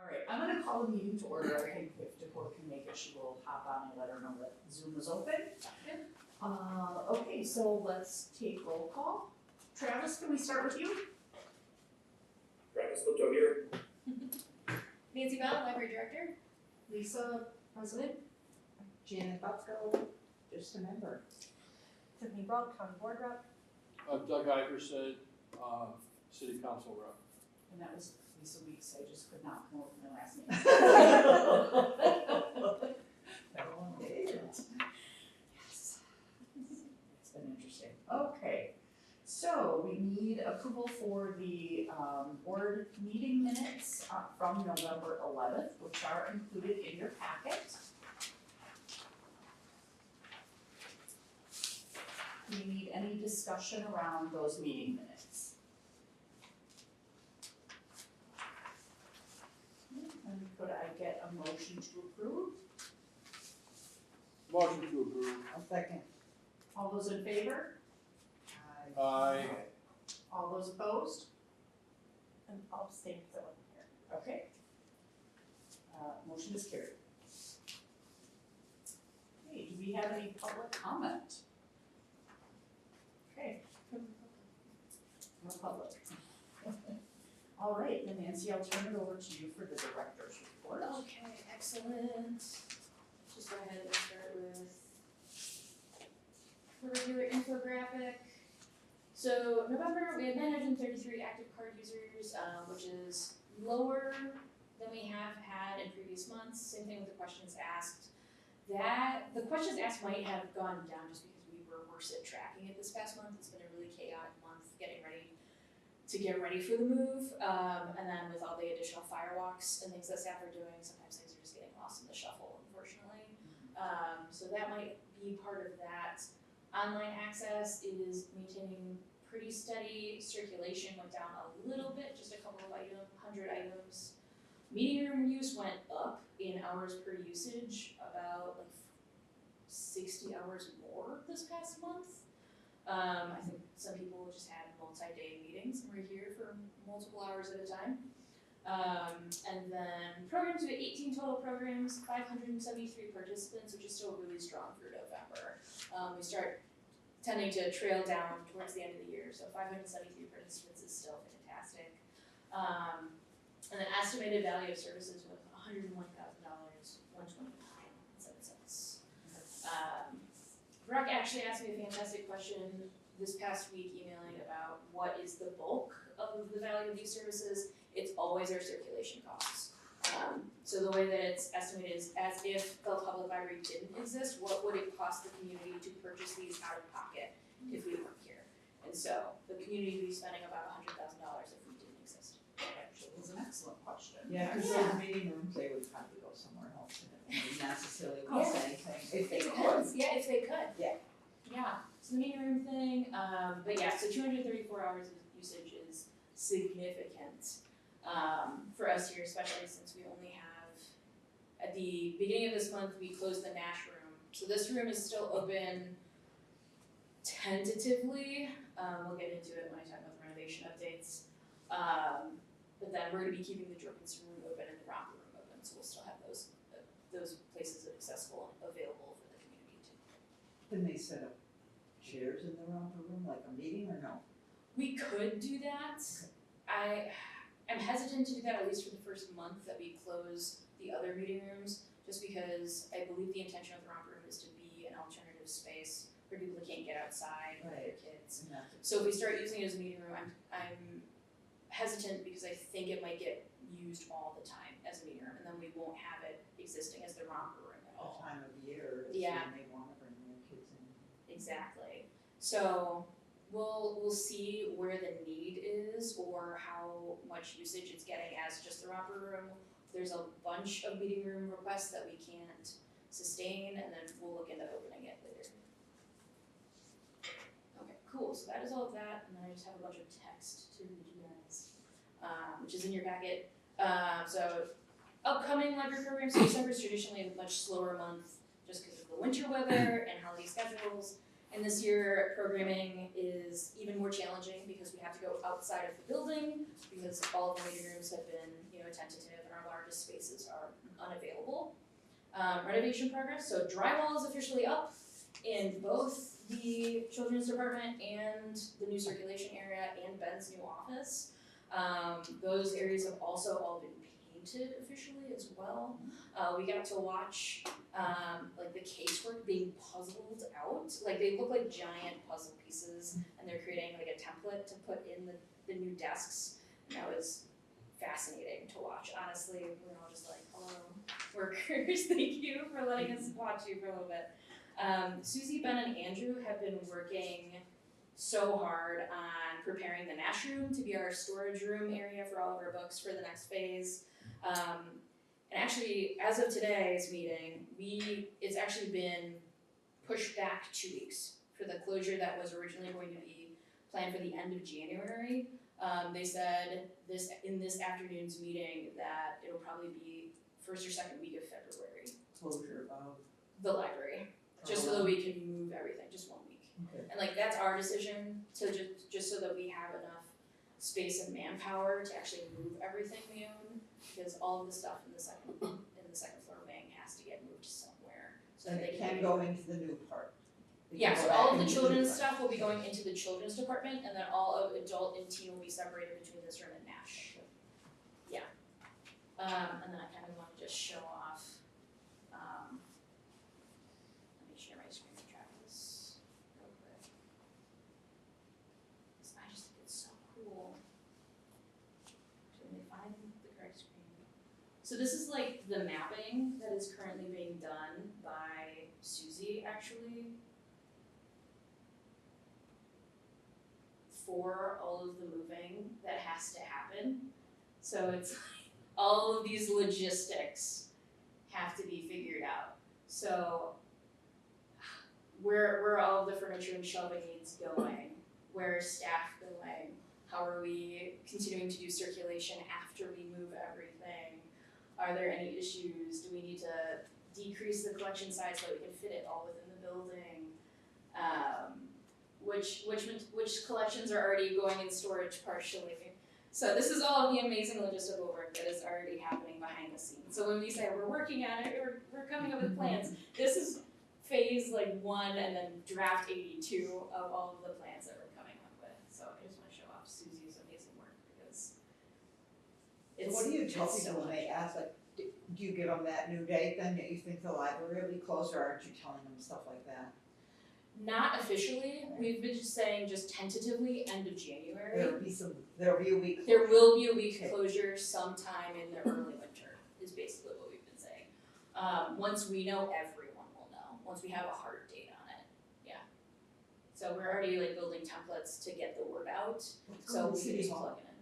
right, I'm gonna call the meeting to order. I think if Dakota can make it, she will hop on and let her know that Zoom is open. Okay, so let's take roll call. Travis, can we start with you? Travis Lipto here. Nancy Bell, Library Director. Lisa, President? Janet Bucko, just a member. Tiffany Brown, County Board Rep. Doug Iverson, City Council Rep. And that was Lisa Weeks, I just could not come up with my last name. Yes. It's been interesting. Okay, so we need approval for the board meeting minutes from November 11th, which are included in your packet. Do you need any discussion around those meeting minutes? And could I get a motion to approve? Motion to approve. A second. All those in favor? Aye. All those opposed? And I'll abstain because I wasn't here. Okay. Motion is carried. Okay, do we have any public comment? Okay, no public. All right, then Nancy, I'll turn it over to you for the director's report. Okay, excellent. Just go ahead and start with the regular infographic. So November, we had 933 active card users, which is lower than we have had in previous months. Same thing with the questions asked. The questions asked might have gone down just because we were worse at tracking it this past month. It's been a really chaotic month getting ready for the move. And then with all the additional firewalks and things that staff are doing, sometimes things are just getting lost in the shuffle, unfortunately. So that might be part of that. Online access is maintaining pretty steady. Circulation went down a little bit, just a couple of 100 items. Meeting room use went up in hours per usage, about like 60 hours more this past month. I think some people just had multi-day meetings and were here for multiple hours at a time. And then programs, we had 18 total programs, 573 participants, which is still really strong for November. We start tending to trail down towards the end of the year, so 573 participants is still fantastic. And the estimated value of services was $101,000, $129.07. Brock actually asked me a fantastic question this past week, emailing about what is the bulk of the value of these services. It's always our circulation costs. So the way that it's estimated is as if the public library didn't exist, what would it cost the community to purchase these out of pocket if we weren't here? And so the community would be spending about $100,000 if we didn't exist. That actually is an excellent question. Yeah, because Yeah. those meeting rooms, they would probably go somewhere else and it wouldn't necessarily cost anything. If they It could. depends, yeah, if they could. Yeah. Yeah, so the meeting room thing, but yeah, so 234 hours of usage is significant for us here, especially since we only have, at the beginning of this month, we closed the Nash room. So this room is still open tentatively, we'll get into it when I talk about the renovation updates. But then we're gonna be keeping the Jorgensen room open and the romper room open, so we'll still have those places accessible and available for the community too. Can they set up chairs in the romper room, like a meeting, or no? We could do that. I'm hesitant to do that, at least for the first month that we close the other meeting rooms, just because I believe the intention of the romper room is to be an alternative space for people that can't get outside with their kids. And that's- So if we start using it as a meeting room, I'm hesitant because I think it might get used all the time as a meeting room, and then we won't have it existing as the romper room at The all. time of year is Yeah. when they wanna bring their kids in. Exactly. So we'll see where the need is or how much usage it's getting as just the romper room. There's a bunch of meeting room requests that we can't sustain, and then we'll look into opening it later. Okay, cool. So that is all of that, and then I just have a bunch of text to read you guys, which is in your packet. So upcoming library programs, December is traditionally a much slower month just because of the winter weather and holiday schedules. And this year, programming is even more challenging because we have to go outside of the building because all of the waiting rooms have been, tentative and our largest spaces are unavailable. Renovation progress, so drywall is officially up in both the children's department and the new circulation area and Ben's new office. Those areas have also all been painted officially as well. We got to watch like the casework being puzzled out. Like they look like giant puzzle pieces and they're creating like a template to put in the new desks. And that was fascinating to watch. Honestly, we were all just like, hello, workers, thank you for letting us watch you for a little bit. Susie, Ben, and Andrew have been working so hard on preparing the Nash room to be our storage room area for all of our books for the next phase. And actually, as of today's meeting, it's actually been pushed back 2 weeks for the closure that was originally going to be planned for the end of January. They said in this afternoon's meeting that it'll probably be first or second week of February. Closure of. The library, just so that we can move everything, just 1 week. Okay. And like that's our decision to just so that we have enough space and manpower to actually move everything we own, because all of the stuff in the second floor wing has to get moved somewhere. So And that it they can't can go into the new part. It Yeah, can so go all back of the into children's part. stuff will be going into the children's department, and then all of adult and teen will be separated between this room and Nash. Yeah. And then I kind of want to just show off, let me share my screen with Travis real quick. 'Cause I just think it's so cool. Let me find the correct screen. So this is like the mapping that is currently being done by Susie, actually. For all of the moving that has to happen. So it's like all of these logistics have to be figured out. So where all of the furniture and shelving needs going, where is staff going, how are we continuing to do circulation after we move everything? Are there any issues? Do we need to decrease the collection size so we can fit it all within the building? Which collections are already going in storage partially. So this is all of the amazing logistical work that is already happening behind the scenes. So when we say we're working on it, we're coming up with plans, this is phase like 1 and then draft 82 of all of the plans that we're coming up with. So I just want to show off Susie's amazing work because it's So what do you tell it's so people when they ask, like, do you give them that new date then that you think the library will be closed, or aren't you telling them stuff like that? Not officially, we've been just saying just tentatively end of January. There'll be a week. There will be a week Okay. closure sometime in the early winter, is basically what we've been saying. Once we know, everyone will know, once we have a hard date on it, yeah. So we're already like building templates to get the word out, so we can just plug it in.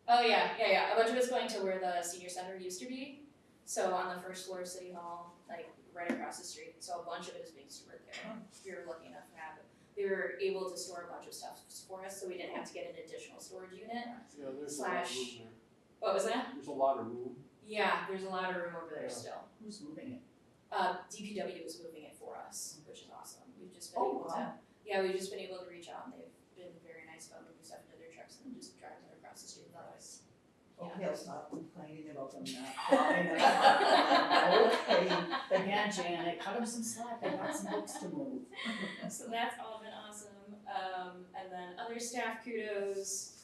Oh yeah, a bunch of it's going to where the senior center used to be, so on the first floor of City Hall, like right across the street, so a bunch of it is being stored there. We were lucky enough to have it. They were able to store a bunch of stuff for us, so we didn't have to get an additional storage unit. Yeah, there's a lot of room there. What was that? There's a lot of room. Yeah, there's a lot of room over there Yeah. still. Who's moving it? DPW is moving it for us, which is awesome. We've just been Oh, able wow. we've just been able to reach out and they've been very nice about moving stuff into their trucks and just driving it across the street with us. Okay, I'll stop complaining about them not. Okay. Yeah, Janet, cut him some slack, I got some books to move. So that's all been awesome. And then other staff kudos.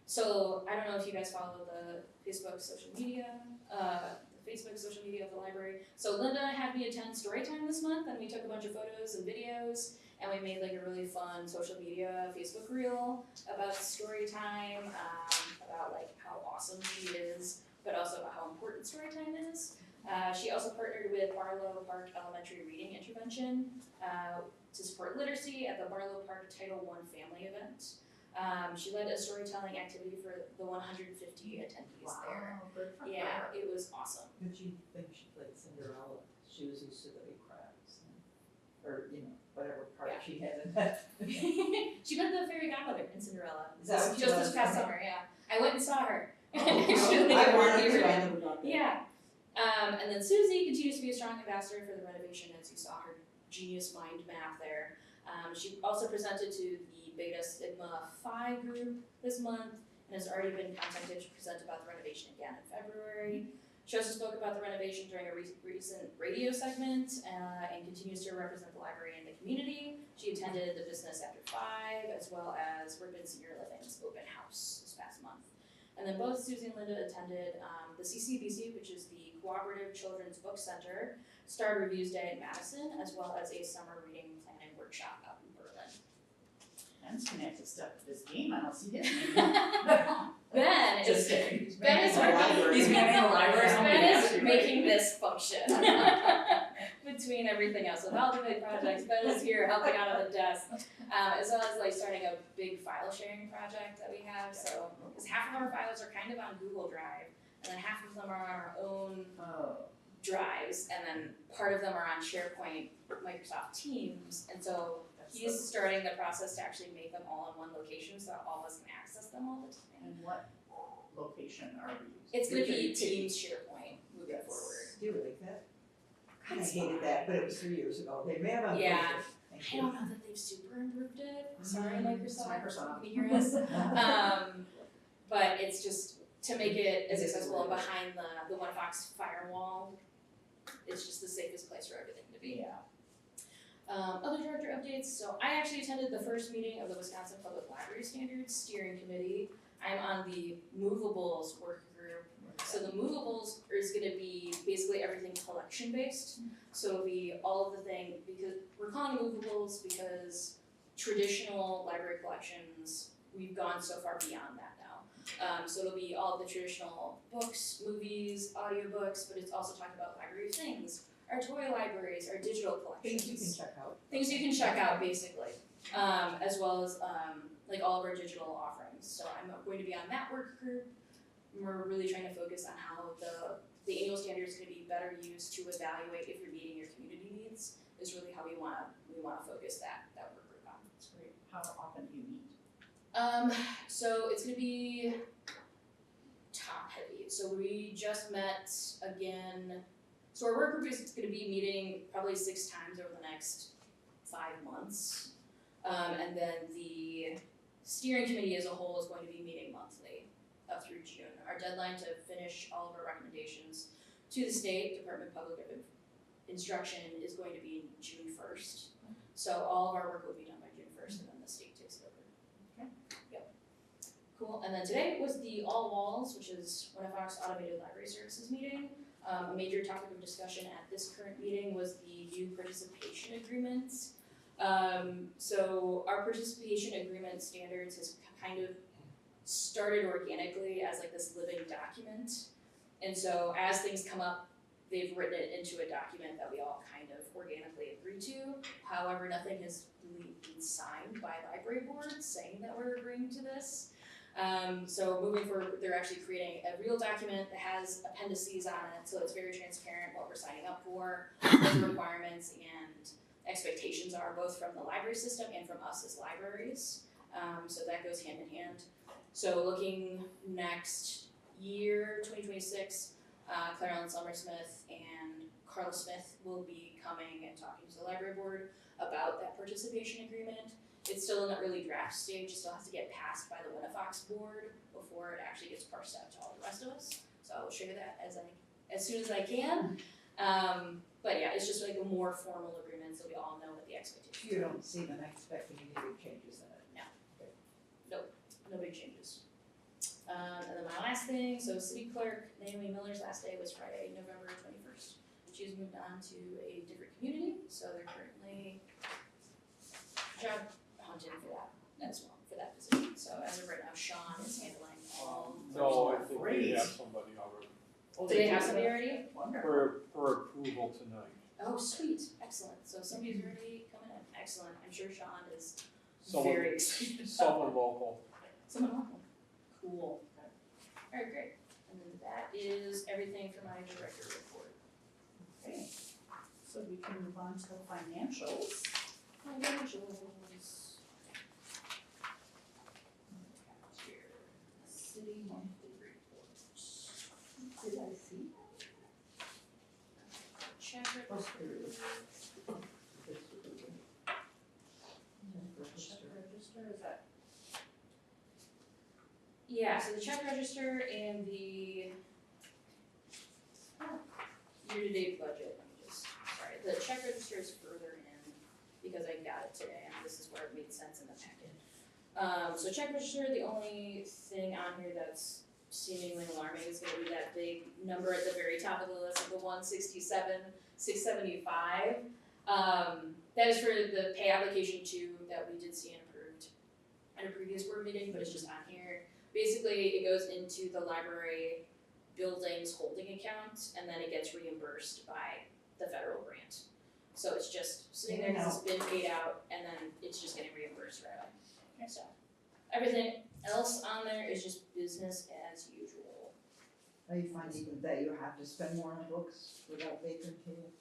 So I don't know if you guys follow the Facebook social media of the library. So Linda had me attend Storytime this month, and we took a bunch of photos and videos, and we made like a really fun social media Facebook reel about Storytime, about like how awesome she is, but also about how important Storytime is. She also partnered with Barlow Park Elementary Reading Intervention to support literacy at the Barlow Park Title I Family event. She led a storytelling activity for the 150 attendees there. Wow, good for her. Yeah, it was awesome. Did you think she played Cinderella? She was used to the big crowds, or, whatever part Yeah. she had in that. She played the fairy godmother in Cinderella. Is that what she just was? this past summer, yeah. I went and saw her. Oh, Actually, I at wanted Ripon. to, I never got there. Yeah. And then Susie continues to be a strong ambassador for the renovation, as you saw her genius mind map there. She also presented to the Beta Sigma Phi group this month and has already been contacted to present about the renovation again in February. She also spoke about the renovation during a recent radio segment and continues to represent the library in the community. She attended the Business After 5 as well as Ripon Senior Living's open house this past month. And then both Susie and Linda attended the CCBC, which is the Cooperative Children's Book Center, Star Reviews Day in Madison, as well as a summer reading planning workshop out in Berlin. Ben's connected stuff to this game, I don't see his name. Ben Just is kidding. Ben is working. He's managing the library. Ben is making this function between everything else. With all the big projects, Ben is here helping out at the desk, as well as like starting a big file sharing project that we have. So, because half of our files are kind of on Google Drive, and then half of them are on our own drives, and then part of them are on SharePoint, Microsoft Teams, and so he's starting the process to actually make them all in one location so that all of us can access them all the time. And what location are we using? It's gonna be Which- Teams SharePoint moving forward. Do you like that? I That's hated that, but it was 3 years ago. They may have improved it. Yeah. Thank I you. don't know that they've super improved it. Sorry, It's Microsoft. Microsoft. If you hear us. But it's just to make it as accessible and behind the One Fox firewall. It's just the safest place for everything to be. Yeah. Other director updates. So I actually attended the first meeting of the Wisconsin Public Library Standards Steering Committee. I'm on the Movables work group. So the movables is gonna be basically everything collection based. So it'll be all of the thing, because we're calling it movables because traditional library collections, we've gone so far beyond that now. So it'll be all of the traditional books, movies, audiobooks, but it's also talking about library things, our toy libraries, our digital collections. Things you can check out. Things you can check out basically, as well as like all of our digital offerings. So I'm going to be on that work group. We're really trying to focus on how the annual standard is going to be better used to evaluate if you're meeting your community needs. Is really how we want to focus that work group on. That's great. How often do you meet? So it's going to be top heavy. So we just met again. So our work group is going to be meeting probably 6 times over the next 5 months. And then the steering committee as a whole is going to be meeting monthly up through June. Our deadline to finish all of our recommendations to the State Department of Public Instruction is going to be June 1st. So all of our work will be done by June 1st and then the state takes it over. Okay. Yep. Cool. And then today was the All Walls, which is One Fox Automated Library Services meeting. A major topic of discussion at this current meeting was the new participation agreements. So our participation agreement standards has kind of started organically as like this living document. And so as things come up, they've written it into a document that we all kind of organically agree to. However, nothing has really been signed by library boards saying that we're agreeing to this. So moving forward, they're actually creating a real document that has appendices on it, so it's very transparent what we're signing up for, what the requirements and expectations are, both from the library system and from us as libraries. So that goes hand in hand. So looking next year, 2026, Clarelyn Summersmith and Carla Smith will be coming and talking to the library board about that participation agreement. It's still in the early draft stage, it still has to get passed by the Winnifox board before it actually gets parsed out to all the rest of us. So I will share that as soon as I can. But yeah, it's just like a more formal agreement so we all know what the expectations are. You don't see them expecting any big changes in it. No big changes. And then my last thing, so city clerk Naomi Miller's last day was Friday, November 21st. She's moved on to a different community, so they're currently job hunting for that as well, for that position. So as of right now, Sean is handling all. No, I think we Great. have somebody already Oh, Do they have do? somebody already? Wonderful. for approval tonight. Oh, sweet, excellent. So somebody's already coming in, excellent. I'm sure Sean is Someone- very excited about Someone local. Someone local. Cool. Alright, great. And then that is everything for my director report. Okay, so we can move on to the financials. Financials. City monthly reports. Did I see? Check it. Oh, here it is. This Yeah, so the check register and the year-to-date budget, let me just, sorry, the check register is further in because I got it today and this is where it made sense in the packet. So check register, the only thing on here that's seemingly alarming is gonna be that big number at the very top of the list of the 167,675. That is for the pay application 2 that we did see and approved at a previous board meeting, but it's just on here. Basically, it goes into the library buildings holding account, and then it gets reimbursed by the federal grant. So it's just sitting there because it's been paid out, and then it's just getting reimbursed right away. So, everything else on there is just business as usual. Are you finding that you have to spend more on books without Baker too?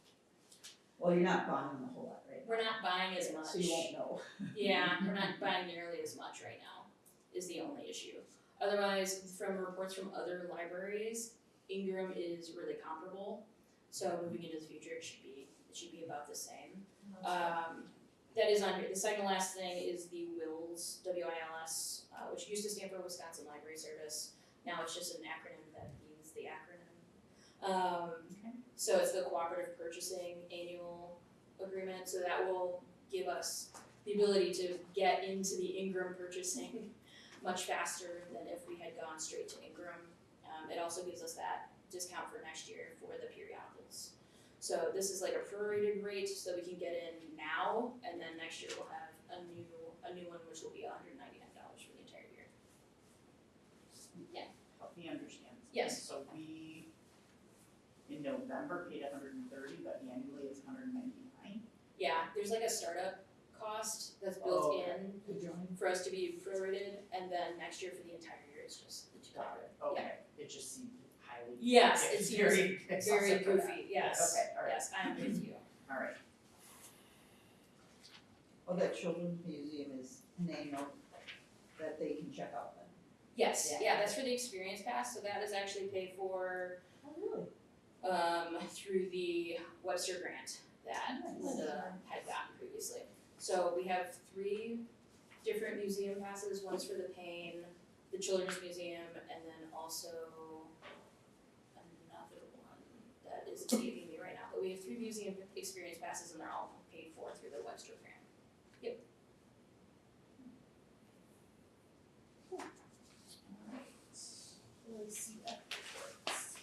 Well, you're not buying them a whole lot right now. We're not buying as much. So you won't know. Yeah, we're not buying nearly as much right now, is the only issue. Otherwise, from reports from other libraries, Ingram is really comparable. So moving into the future, it should be about the same. That is on here. The second to last thing is the WILS, W-I-L-S, which used to stand for Wisconsin Library Service. Now it's just an acronym that means the acronym. So it's the cooperative purchasing annual agreement. So that will give us the ability to get into the Ingram purchasing much faster than if we had gone straight to Ingram. It also gives us that discount for next year for the periodicals. So this is like a prorated rate, so we can get in now, and then next year we'll have a new one, which will be $199 for the entire year. Help me understand. Yes. So we, in November, paid $130, but annually it's $199. Yeah, there's like a startup cost that's built Oh, okay. in To join. for us to be prorated, and then next year for the entire year, it's just the $200. Got it, okay, it just seemed highly. Yes, it seems very very excessive for that. goofy, yes. Okay, all right. Yes, I'm with you. Alright, Well, that children's museum is an annual that they can check out then. Yes, Yeah. yeah, that's for the experience pass, so that is actually paid for Oh, really? through the Webster grant that Linda had gotten previously. So we have 3 different museum passes, one's for the Payne, the Children's Museum, and then also another one that is escaping me right now, but we have 3 museum experience passes and they're all paid for through the Webster grant. alright, let's see that reports.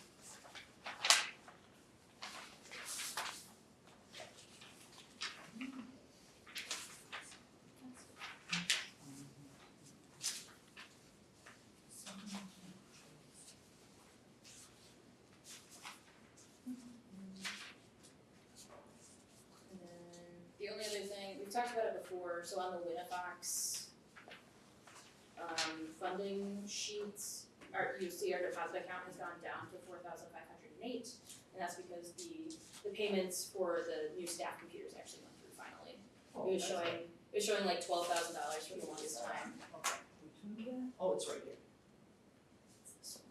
And then the only other thing, we've talked about it before, so on the Winnifox funding sheets, you see our deposit account has gone down to 4,508, and that's because the payments for the new staff computers actually went through finally. It was showing like $12,000 for the longest time. Okay, which one is that? Oh, it's right here. This one.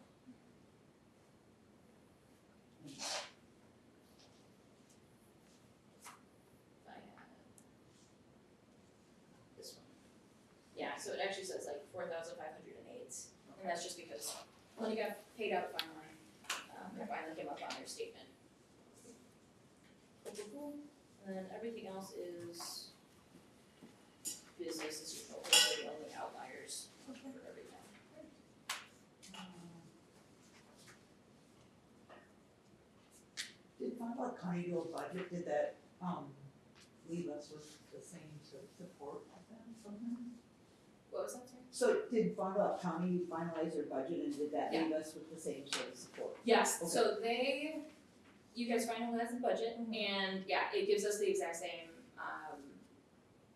I have this one. Yeah, so it actually says like 4,508, and that's just because when it got paid out finally, it finally came up on their statement. And then everything else is business as usual, those are the only outliers for everything. Did Fond du Lac County do a budget, did that, leave us with the same sort of support like that somehow? What was that, sorry? So did Fond du Lac County finalize their budget and did that Yeah. leave us with the same sort of support? Yes, Okay. so you guys finalized the budget, and yeah, it gives us the exact same,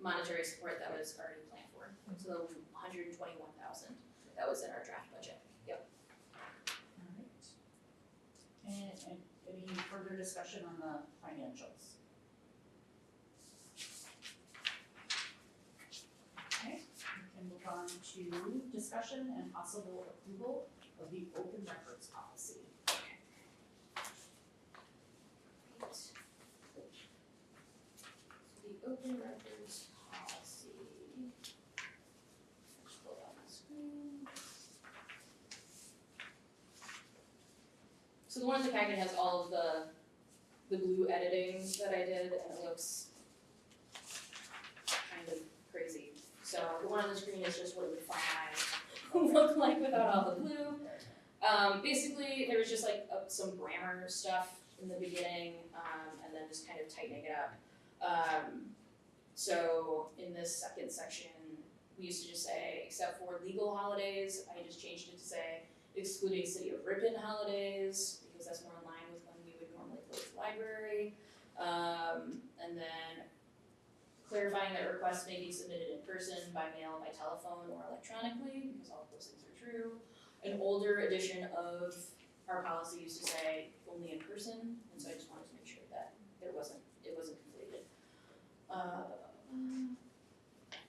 monetary support that was already planned for. So 121,000, that was in our draft budget. Alright. And any further discussion on the financials? Okay, we can move on to discussion and possible approval of the open records policy. Right. So the open records policy. Let's pull it on the screen. So the one in the packet has all of the blue editing that I did, and it looks kind of crazy. So the one on the screen is just what it would finalize look like without all the blue. Basically, there was just like some grammar stuff in the beginning, and then just kind of tightening it up. So in this second section, we used to just say, except for legal holidays, I just changed it to say, excluding City of Ripon holidays, because that's more in line with when we would normally close the library. And then clarifying that requests may be submitted in person, by mail, by telephone, or electronically, because all of those things are true. An older edition of our policy used to say only in person, and so I just wanted to make sure that it wasn't completed.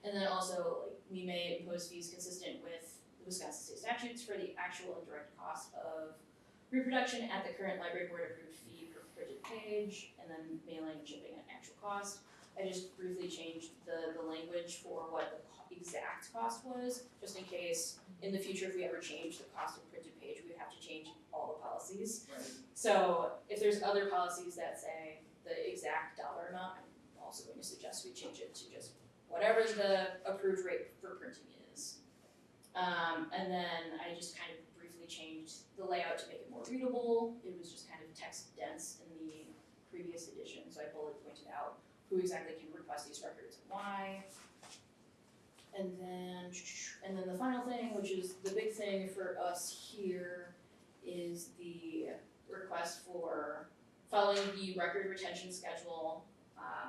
And then also, like, we may impose fees consistent with the Wisconsin state statutes for the actual and direct cost of reproduction at the current library board approved fee per printed page, and then mailing and shipping at actual cost. I just briefly changed the language for what the exact cost was, just in case in the future if we ever change the cost of printed page, we would have to change all the policies. Right. So if there's other policies that say the exact dollar amount, I'm also going to suggest we change it to just whatever the approved rate for printing is. And then I just kind of briefly changed the layout to make it more readable. It was just kind of text dense in the previous edition, so I bullet pointed out who exactly can request these records and why. And then the final thing, which is the big thing for us here, is the request for following the record retention schedule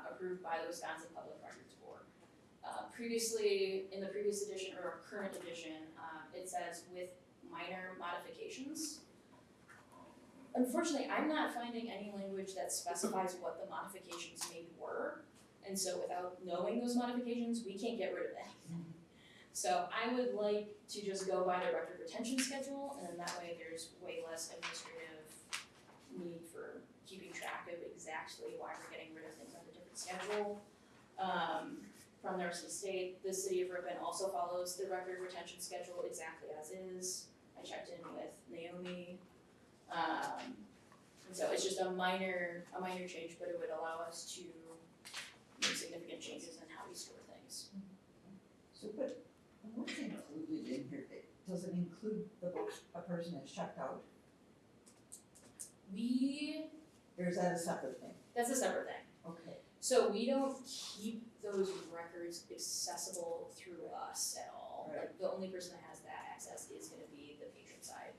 approved by the Wisconsin Public Records Board. Previously, in the previous edition or current edition, it says with minor modifications. Unfortunately, I'm not finding any language that specifies what the modifications made were, and so without knowing those modifications, we can't get rid of anything. So I would like to just go by the record retention schedule, and then that way there's way less administrative need for keeping track of exactly why we're getting rid of things on a different schedule. From the rest of the state, the city of Ripon also follows the record retention schedule exactly as is. I checked in with Naomi. And so it's just a minor change, but it would allow us to make significant changes in how we store things. So, but what's included in here, does it include the book a person has checked out, or is that a separate thing? That's a separate thing. Okay. So we don't keep those records accessible through us at all. Right. Like the only person that has that access is gonna be the patron side.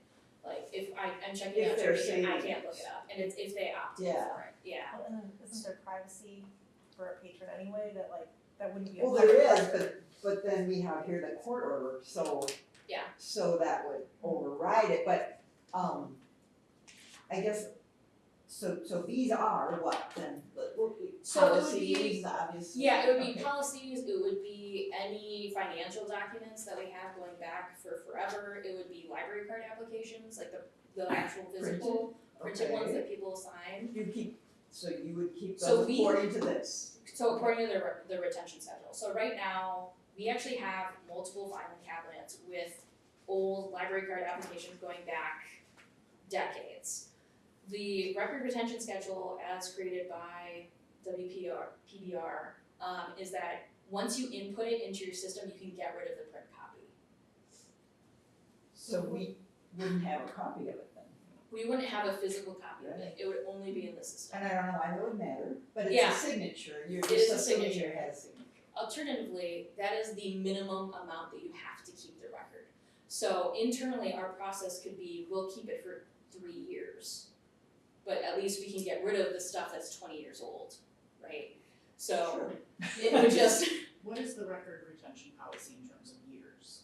Like if I'm checking If out they're tuition, I saving can't look it. it up, and it's if they opt in Yeah. for it, yeah. Well, and then isn't there privacy for a patron anyway, that like, that wouldn't be a Well, separate there is, record? but then we have here the court order, so. Yeah. So that would override it, but, I guess, so these are what then, So it would be- policies, obviously. Yeah, it would be Okay. policies, it would be any financial documents that we have going back for forever, it would be library card applications, like the actual physical printed ones Okay. that people sign. So you would keep So those we- according to this? So according to the retention schedule, so right now, we actually have multiple filing cabinets with old library card applications going back decades. The record retention schedule as created by PBR, is that once you input it into your system, you can get rid of the print copy. So we wouldn't have a copy of it then? We wouldn't have a physical copy of it, it would only be in the system. And I don't know why that would matter, but Yeah. it's a signature, you're It is just a assuming signature. it has a signature. Alternatively, that is the minimum amount that you have to keep the record. So internally, our process could be, we'll keep it for 3 years, but at least we can get rid of the stuff that's 20 years old, right? So it would just, What is the record retention policy in terms of years?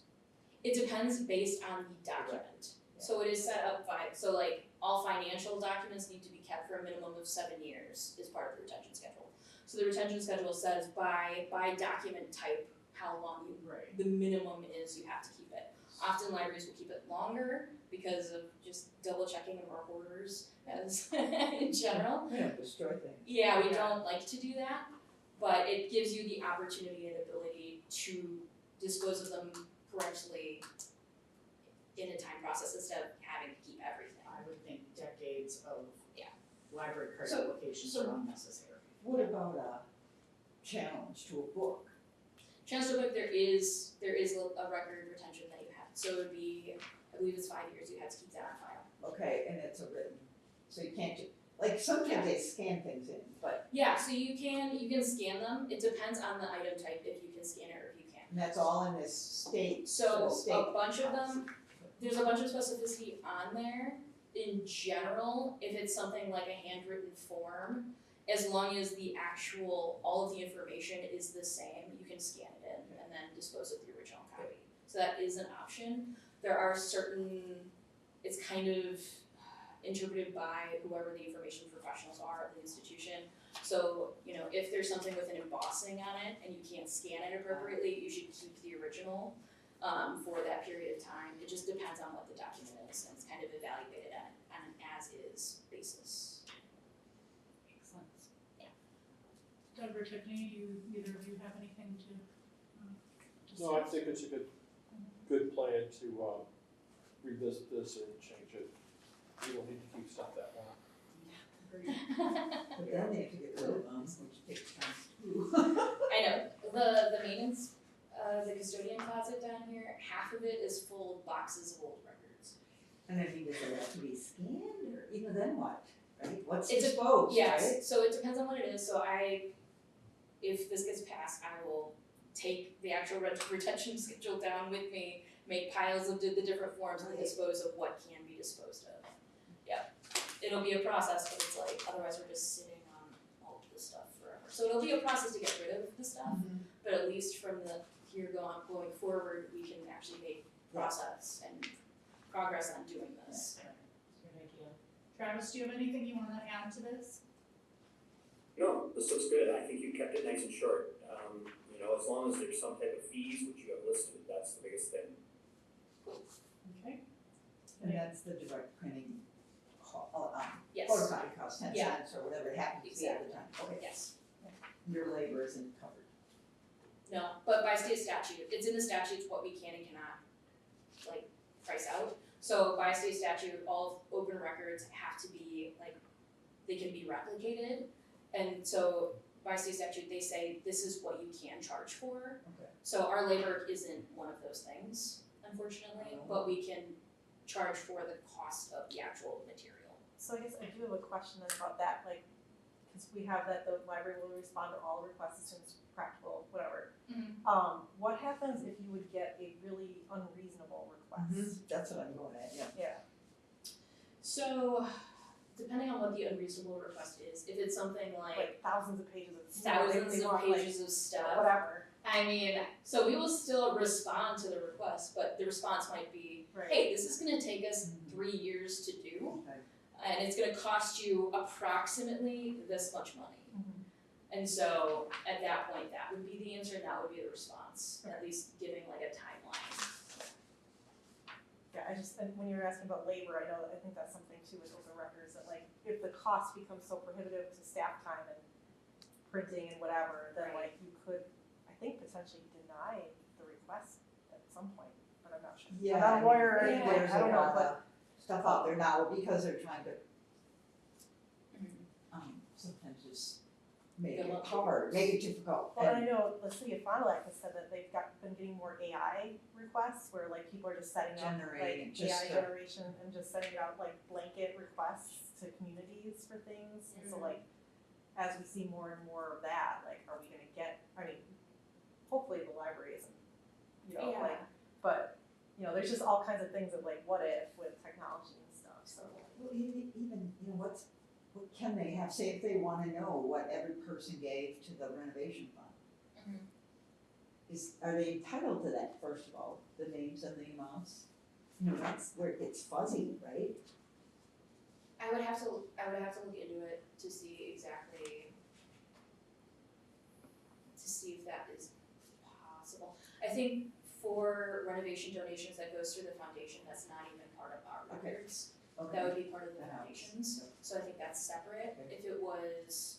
it depends based on the document. So it is set up by, so like all financial documents need to be kept for a minimum of 7 years as part of the retention schedule. So the retention schedule says by document type, how long you, Right. the minimum is you have to keep it. Often libraries will keep it longer because of just double checking of our orders as in general. We don't destroy things. Yeah, we don't like to do that, but it gives you the opportunity and ability to dispose of them correctly in a time process instead of having to keep everything. I would think decades of Yeah. library card So- applications so- are unnecessary. What about a challenge to a book? Chance to book, there is a record retention that you have, so it would be, I believe it's 5 years, you have to keep that on file. Okay, and it's a written, so you can't like sometimes they scan things in, but, Yeah, so you can scan them, it depends on the item type, if you can scan it or if you can't. and that's all in this state, So state a bunch of policy. them, there's a bunch of specificity on there. In general, if it's something like a handwritten form, as long as the actual, all of the information is the same, you can scan it in and then dispose of the original copy. So that is an option. There are certain, it's kind of interpreted by whoever the information professionals are at the institution. So, you know, if there's something with an embossing on it and you can't scan it appropriately, you should keep the original for that period of time. It just depends on what the document is, and it's kind of evaluated on an as-is basis. Excellent. Doug or Tiffany, do either of you have anything to No, I discuss? think it's a good plan to, revisit this and change it. We don't need to keep stuff that long. But then they have to get rid of them, which takes time too. I know, the maintenance, the custodian closet down here, half of it is full of boxes of old records. And I mean, does it have to be scanned, or even then what, right? What's It's a- disposed, right? Yes, so it depends on what it is, so if this gets passed, I will take the actual retention schedule down with me, make piles of the different forms and Right. dispose of what can be disposed of. Yep, it'll be a process, but it's like, otherwise we're just sitting on all of this stuff forever. So it'll be a process to get rid of the stuff, but at least from the here going forward, we can actually make process and progress on doing this. Good idea. Travis, do you have anything you wanna add to this? No, this looks good, I think you kept it nice and short. You know, as long as there's some type of fees, which you have listed, that's the biggest thing. Okay. And that's the direct printing, Yes, photocopy costs 10 Yeah. cents or whatever it happens to be at the time, okay, yes. your labor isn't covered. No, but by state statute, it's in the statutes what we can and cannot, like, price out. So by state statute, all open records have to be, like, they can be replicated. And so by state statute, they say this is what you can charge for. Okay. So our labor isn't one of those things, unfortunately, Oh. but we can charge for the cost of the actual material. So I guess I do have a question then about that, like, cause we have that the library will respond to all requests as soon as practical, whatever. What happens if you would get a really unreasonable request? That's what I'm going at, yeah. Yeah, So depending on what the unreasonable request is, if it's something like thousands of pages of. thousands they of want, like, pages of stuff. Whatever, I mean, so we will still respond to the request, but the response might be, right. hey, this is gonna take us 3 years to do, Okay. and it's gonna cost you approximately this much money. Mhm. And so at that point, that would be the answer and that would be the response, at least giving like a timeline. Yeah, and when you were asking about labor, I think that's something too with open records, that like, if the cost becomes so prohibitive to staff time and printing and whatever, then Right. like you could, I think, potentially deny the request at some point, but I'm not sure. Yeah, I'm not a lawyer or yeah, anything, There's I a don't know, lot but of stuff out there now because they're trying to, Mm-hmm. sometimes just make Good it luck. hard, make it difficult. well, and I And know the city of Fond du Lac has said that they've been getting more AI requests where like people are just setting up Generating, like just AI to- generation and just sending out like blanket requests to communities for things. And so like, as we see more and more of that, like, are we gonna get, I mean, hopefully the library isn't, you know, like, but, you know, there's just all kinds of things of like, what if with technology and stuff, so. well, even, what can they have, say if they wanna know what every person gave to the renovation fund? Are they entitled to that, first of all, the names and the amounts? You know, that's where it gets fuzzy, right? I would have to look into it to see exactly, to see if that is possible. I think for renovation donations that goes through the foundation, that's not even part of our Okay. records. Okay. That would be part of the That helps. donations, so I think that's separate. Okay. If it was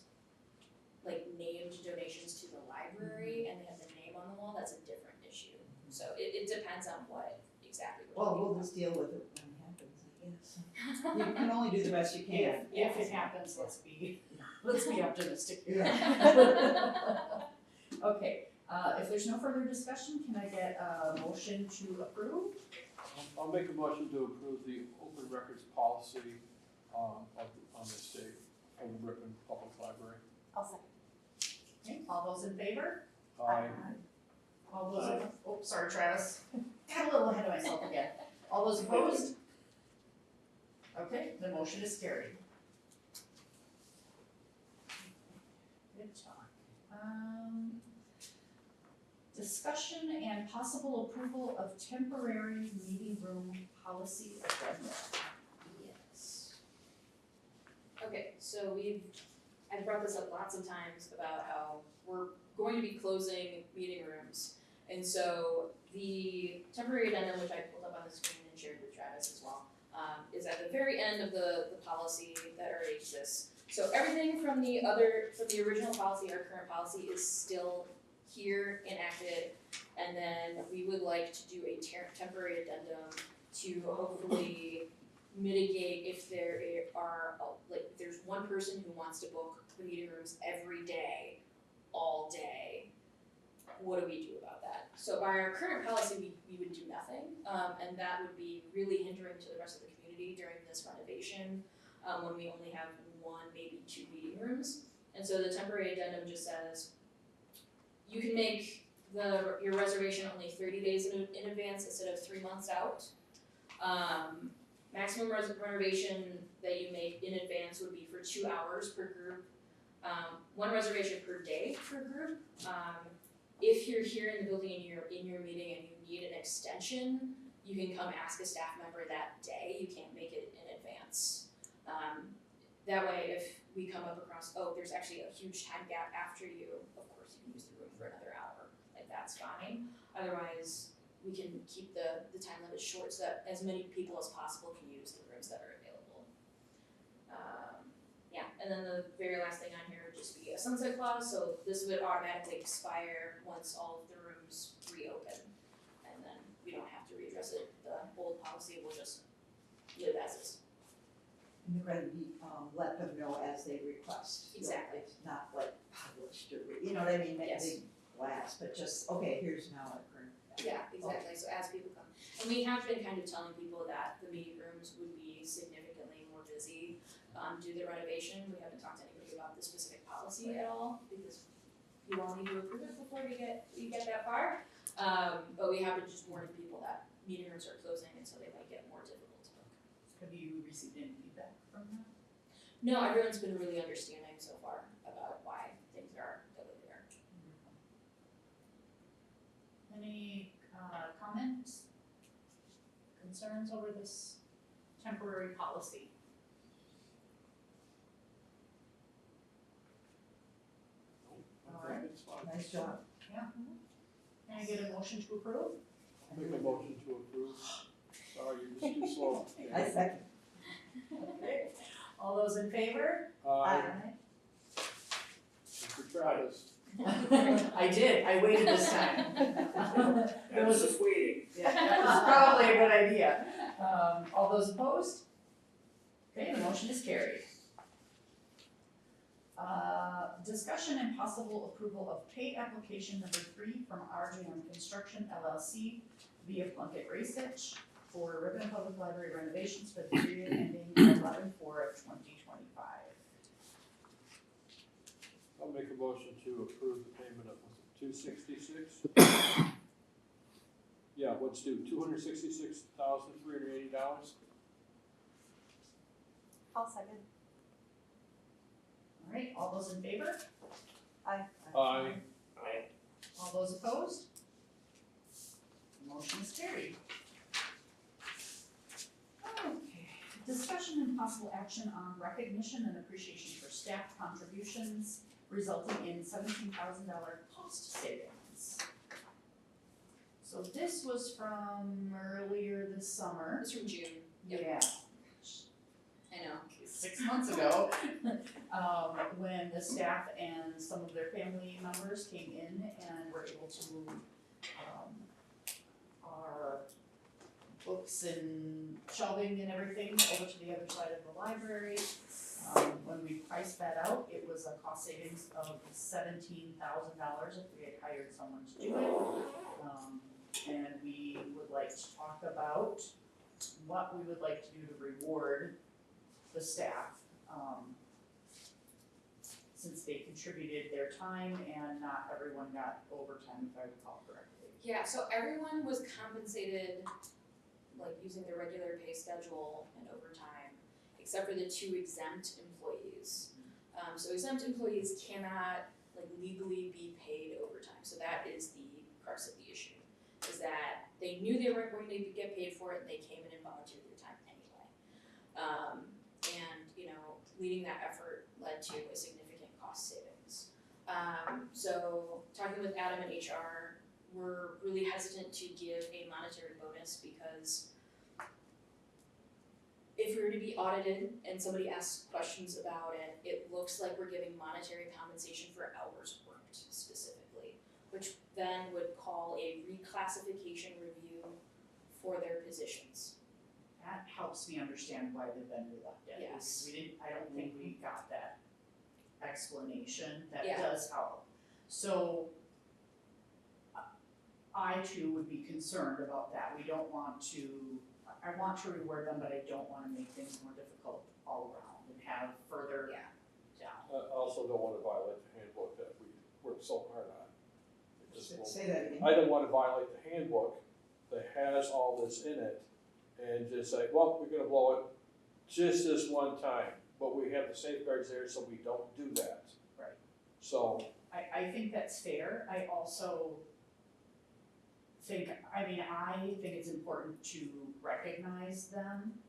like named donations to the library and they have the name on the wall, that's a different issue. So it depends on what exactly we're Well, we'll just deal with it when it happens, I guess. You can only do the best you can. If it happens, let's be optimistic here. Okay, if there's no further discussion, can I get a motion to approve? I'll make a motion to approve the open records policy, on this day of the Ripon Public Library. I'll second. Okay, all those in favor? Aye. All those, oh, sorry, Travis, got a little ahead of myself again. All those opposed? Okay, the motion is carried. Good talk. Discussion and possible approval of temporary meeting room policy agenda. Yes. Okay, so I've brought this up lots of times about how we're going to be closing meeting rooms. And so the temporary addendum, which I pulled up on the screen and shared with Travis as well, is at the very end of the policy that already exists. So everything from the original policy, our current policy, is still here enacted. And then we would like to do a temporary addendum to hopefully mitigate if there are, like, if there's one person who wants to book the meeting rooms every day, all day, what do we do about that? So by our current policy, we would do nothing, and that would be really hindering to the rest of the community during this renovation, when we only have one, maybe 2 meeting rooms. And so the temporary addendum just says, you can make your reservation only 30 days in advance instead of 3 months out. Maximum reservation that you make in advance would be for 2 hours per group, 1 reservation per day per group. If you're here in the building and you're in your meeting and you need an extension, you can come ask a staff member that day. You can't make it in advance. That way, if we come up across, there's actually a huge time gap after you, of course you can use the room for another hour. Like, that's fine. Otherwise, we can keep the time limit short so that as many people as possible can use the rooms that are available. And then the very last thing on here would just be a sunset clause, so this would automatically expire once all of the rooms reopen. And then we don't have to readdress it, the old policy will just live as is. And you're gonna be, let them know as they request. Exactly. It's not like published or, you know what I mean, make a Yes. big blast, but just, okay, here's now a current. Yeah, exactly, so as people come. And we have been kind of telling people that the meeting rooms would be significantly more busy due to the renovation. We haven't talked to anybody about the specific policy at all, because you all need to approve it before you get that far. But we have been just warning people that meeting rooms are closing, and so they might get more difficult to book. Have you received any feedback from that? No, everyone's been really understanding so far about why things are the way they are. Any comments, concerns over this temporary policy? I think it's fine. Nice job. Can I get a motion to approve? I'll make a motion to approve. Sorry, you're just too slow. I second. Okay, all those in favor? Aye. For Travis. I did, I waited this time. I was just waiting. Yeah, that was probably a good idea. All those opposed? Okay, the motion is carried. Discussion and possible approval of pay application number 3 from RJM Construction LLC via Plunkett Research for Ripon Public Library renovations for the period ending 11/4/2025. I'll make a motion to approve the payment of, was it $266? Yeah, what's due, $266,380? I'll second. All right, all those in favor? Aye. All those opposed? The motion is carried. Okay, discussion and possible action on recognition and appreciation for staff contributions resulting in $17,000 cost savings. So this was from earlier this summer. It's from June. Yep. Yeah. I know. 6 months ago, when the staff and some of their family members came in and were able to move our books and shelving and everything over to the other side of the library. When we priced that out, it was a cost savings of $17,000 if we had hired someone to do it. And we would like to talk about what we would like to do to reward the staff. Since they contributed their time and not everyone got overtime, if I recall correctly. Yeah, so everyone was compensated, like using their regular pay schedule and overtime, except for the 2 exempt employees. So exempt employees cannot like legally be paid overtime, so that is the crux of the issue, is that they knew they weren't going to get paid for it and they came in and volunteered their time anyway. And, you know, leading that effort led to a significant cost savings. So talking with Adam and HR, we're really hesitant to give a monetary bonus because if we were to be audited and somebody asks questions about it, it looks like we're giving monetary compensation for hours worked specifically, which then would call a reclassification review for their positions. That helps me understand why the vendor left it. Yes. We didn't, I don't think we got that explanation, that Yeah. does help. So I too would be concerned about that. We don't want to, I want to reward them, but I don't wanna make things more difficult all around and have further Yeah. down. I also don't wanna violate the handbook that we worked so hard on. It just won't- Say that again. I don't wanna violate the handbook that has all this in it and just say, well, we're gonna blow it just this one time, but we have the safeguards there so we don't do that. Right. So, I think that's fair. I also think, I think it's important to recognize them.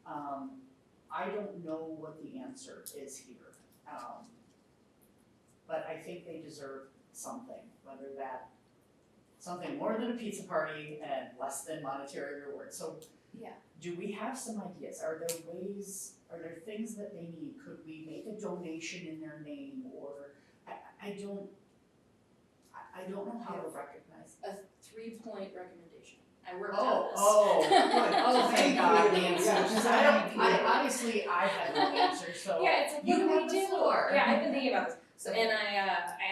I don't know what the answer is here. But I think they deserve something, whether that, something more than a pizza party and less than monetary reward. So Yeah. do we have some ideas? Are there ways, are there things that they need? Could we make a donation in their name, or I don't know how to recognize. A 3-point recommendation. I worked on this. Thank God, Nancy, Yeah. because obviously I have no answer, so. Yeah, it's like, You what do have we the do? floor. Yeah, I've been thinking about this. So, and I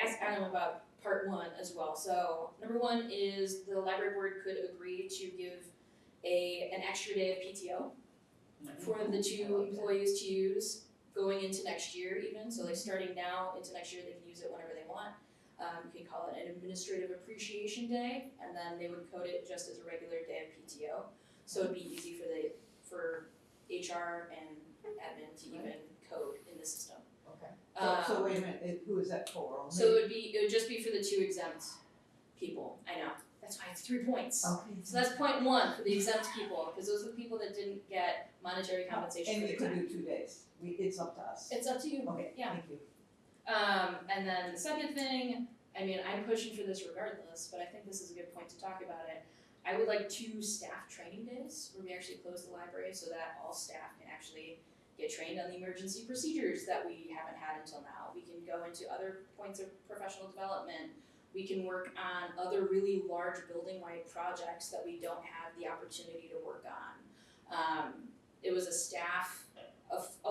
asked Adam about part 1 as well. So, number 1 is the library board could agree to give an extra day of PTO for the 2 employees to use going into next year even. So like starting now into next year, they can use it whenever they want. You can call it an administrative appreciation day, and then they would code it just as a regular day of PTO. So it'd be easy for HR and admin to even code in the system. Okay. So wait a minute, who is that for? Only? So it would just be for the 2 exempt people. I know, that's why it's 3 points. Okay. So that's point 1 for the exempt people, because those are the people that didn't get monetary compensation And for we their could time. do 2 days. It's up to us. It's up to you. Okay, Yeah. thank you. And then the second thing, I'm pushing for this regardless, but I think this is a good point to talk about it. I would like 2 staff training days where we actually close the library so that all staff can actually get trained on the emergency procedures that we haven't had until now. We can go into other points of professional development. We can work on other really large building-wide projects that we don't have the opportunity to work on. It was a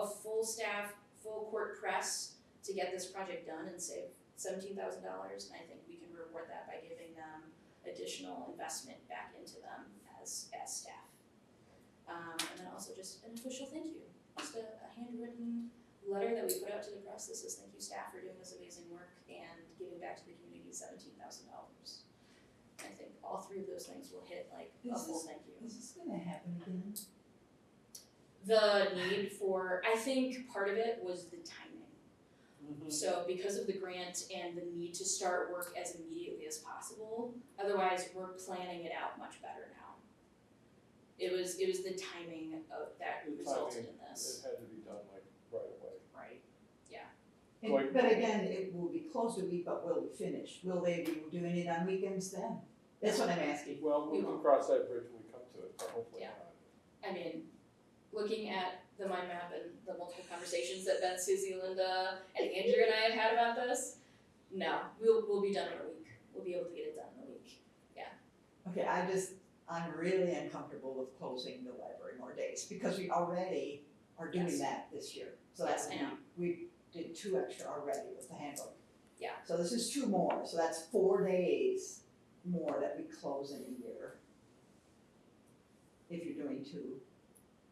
full staff, full court press to get this project done and save $17,000, and I think we can reward that by giving them additional investment back into them as staff. And then also just an official thank you, just a handwritten letter that we put out to the press that says thank you staff for doing this amazing work and giving back to the community $17,000. I think all 3 of those things will hit like a full thank you. Is this gonna happen again? The need for, I think part of it was the timing. So because of the grant and the need to start work as immediately as possible, otherwise we're planning it out much better now. It was the timing of that The resulted timing, in this. it had to be done like right away. Right. And, Like- but again, it will be closed a week, but will be finished. Will they be doing it on weekends then? That's what I'm asking. Well, we can cross that bridge when we come to it, but hopefully Yeah. not. Looking at the mind map and the multiple conversations that Ben, Susie, Linda, and Andrew and I have had about this, no, we'll be done in a week. We'll be able to get it done in a week. Okay, I'm really uncomfortable with closing the library more days, because we already are doing Yes. that this year. So Yes, that's, I know. we did 2 extra already with the handbook. Yeah. So this is 2 more, so that's 4 days more that we close in a year. If you're doing 2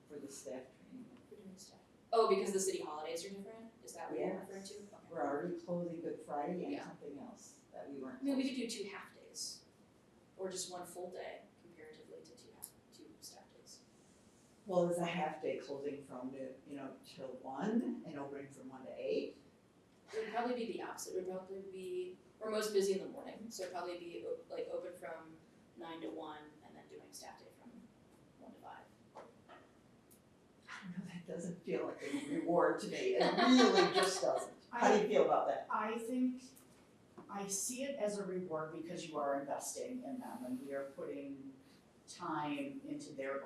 for the staff training. We're doing stuff. Oh, because the city holidays are different? Is that what you're Yes. referring to? Okay. We're already closing Good Friday and Yeah. something else that we weren't I mean, we closing. could do 2 half days, or just 1 full day comparatively to 2 staff days. Well, it's a half day closing from till 1 and opening from 1 to 8. It would probably be the opposite. It would probably be, we're most busy in the morning, so it'd probably be like open from 9 to 1 and then doing staff day from 1 to 5. I know that doesn't feel like a reward to me, it really just doesn't. How do you feel about that? I think, I see it as a reward because you are investing in them and we are putting time into their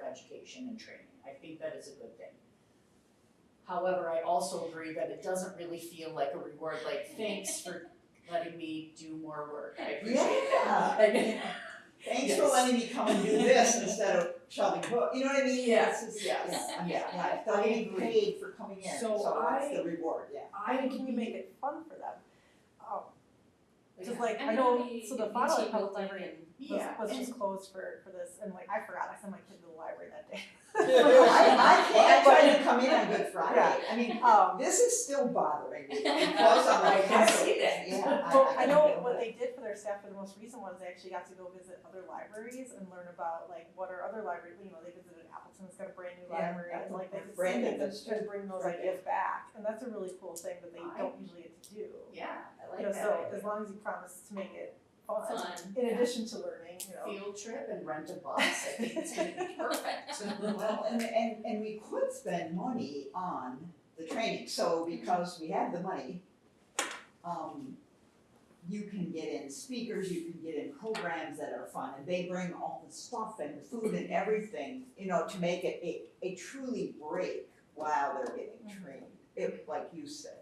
education and training. I think that is a good thing. However, I also agree that it doesn't really feel like a reward, like thanks for letting me do more work, I appreciate that. Thanks for Yes. letting me come and do this instead of shoving book, you know what I mean? Yes, It's just- yes, yeah. Yeah, they're getting paid for coming in, So so that's I- the reward, yeah. I And would can you be- make it fun for them? Just Yeah. like, I mean, know, it'd be- so the it'd be Fond du Lac team Public building Library and- Yeah, was and- just closed for this, and like, I forgot, I sent my kid to the library that day. I tried to come in on Good Friday, Yeah. I mean, Um, this is still bothering me, because I'm like, I can see that. yeah, Well, I can know feel what that. they did for their staff for the most recent ones, they actually got to go visit other libraries and learn about like what are other libraries, they visited Appleton's got a brand new Yeah, library, and like they could see Brandon things does and bring those Brandon. ideas back, and that's a really cool thing that they don't usually get to do. Yeah, I like You know, that. so idea. as long as you promise to make it fun, Fun, in yeah. addition to learning, Field trip and rent a bus, I think it's gonna be perfect. Well, and we could spend money on the training, so because we have the money, you can get in speakers, you can get in programs that are fun, and they bring all the stuff and the food and everything, to make it a truly break while they're getting trained, if, like you said.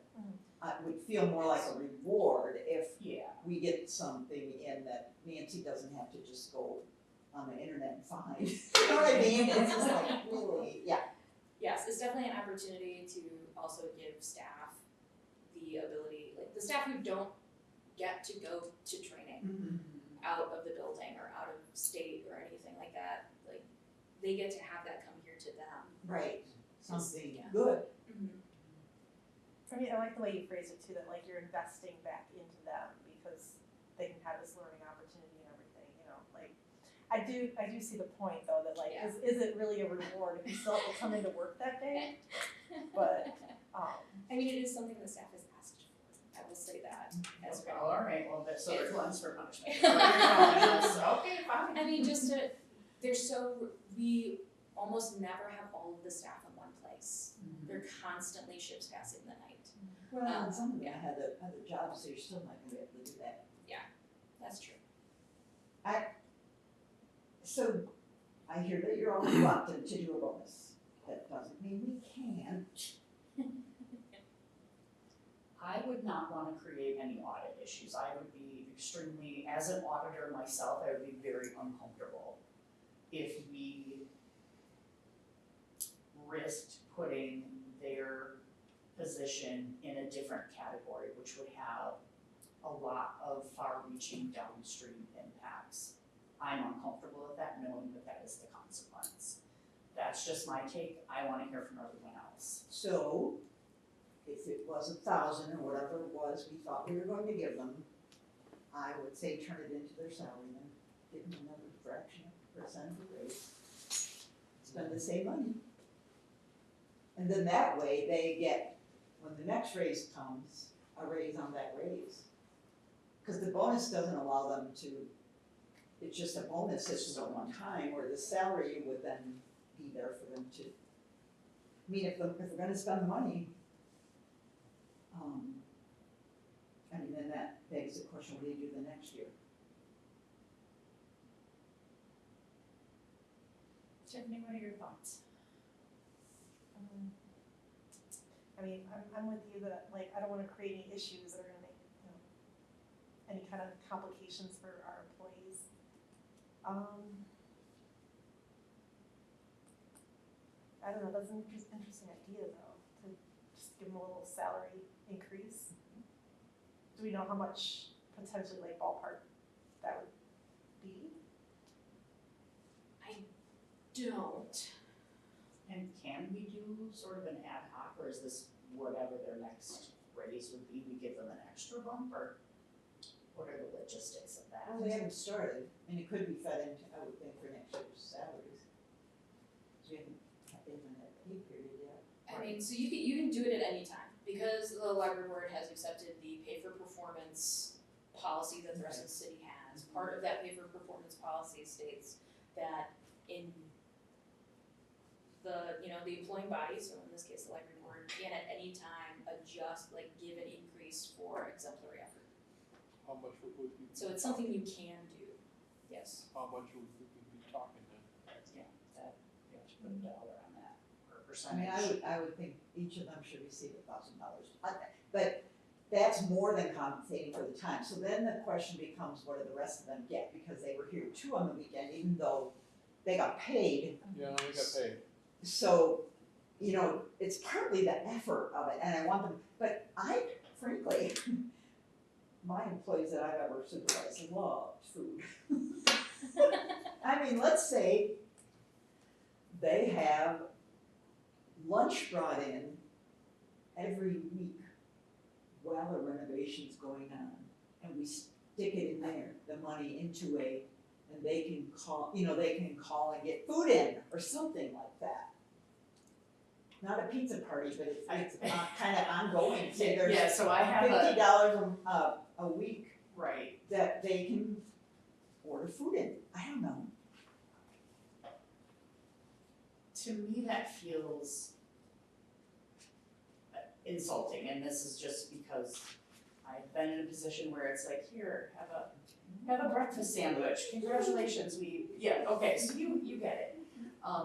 It would feel more like a reward if Yeah, we get something in that Nancy doesn't have to just go on the internet and find. You know what I mean? It's just like really, yeah. Yes, it's definitely an opportunity to also give staff the ability, like the staff who don't get to go to training out of the building or out of state or anything like that, like they get to have that come here to them. Right, something Yeah. good. I mean, I like the way you phrase it too, that like you're investing back into them because they can have this learning opportunity and everything, like. I do see the point though, that like, Yeah. is it really a reward if you still have to come into work that day? But, I mean, it is something the staff has asked for, I will say that as okay, well. all right, well, so there's ones for punishment. Okay, fine. I mean, we almost never have all of the staff in one place. They're constantly ships passing the night. Well, and some of them had other jobs, so you're still not gonna be able to do that. That's true. So, I hear that you're all reluctant to do a bonus. That doesn't mean we can't. I would not wanna create any audit issues. I would be extremely, as an auditor myself, I would be very uncomfortable if we risked putting their position in a different category, which would have a lot of far-reaching downstream impacts. I'm uncomfortable with that, knowing that that is the consequence. That's just my take. I wanna hear from everyone else. So, if it was 1,000 or whatever it was we thought we were going to give them, I would say turn it into their salary and give them another fraction of percent of the raise. Spend the same money. And then that way they get, when the next raise comes, a raise on that raise. Cause the bonus doesn't allow them to, it's just a bonus system at one time, where the salary would then be there for them to. I mean, if we're gonna spend the money, then that begs the question, what do you do the next year? Tiffany, what are your thoughts? I mean, I'm with you that, like, I don't wanna create any issues that are gonna make, any kind of complications for our employees. I don't know, that's an interesting idea though, to just give them a little salary increase. Do we know how much potentially like ballpark that would be? Don't. And can we do sort of an ad hoc, or is this whatever their next raise would be, we give them an extra bump, or what are the logistics of that? Well, they haven't started, and it could be fed into, I would think, for next year's salaries. So we haven't even had a pay period yet. I mean, so you can do it at any time, because the library board has accepted the pay for performance policy that the rest of the city has. Part of that pay for performance policy states that in the, the employing body, so in this case, the library board, can at any time adjust, like give an increase for exemplary effort. How much would we be? So it's something you can do, yes. How much would we be talking then? Yeah, that, you have to put a dollar on that, or a I mean, percentage. I would think each of them should receive $1,000. But that's more than compensating for the time. So then the question becomes, what do the rest of them get? Because they were here too on the weekend, even though they got paid. Yeah, we got paid. So, it's partly the effort of it, and I want them, but I, frankly, my employees that I've ever supervised love food. I mean, let's say they have lunch brought in every week while the renovation's going on, and we stick it in there, the money into and they can call, and get food in, or something like that. Not a pizza party, but it's kind of ongoing, say Yeah, there's so I have $50 a week right, that they can order food in, I don't know. to me, that feels insulting, and this is just because I've been in a position where it's like, here, have a breakfast sandwich, congratulations, okay, so you get it.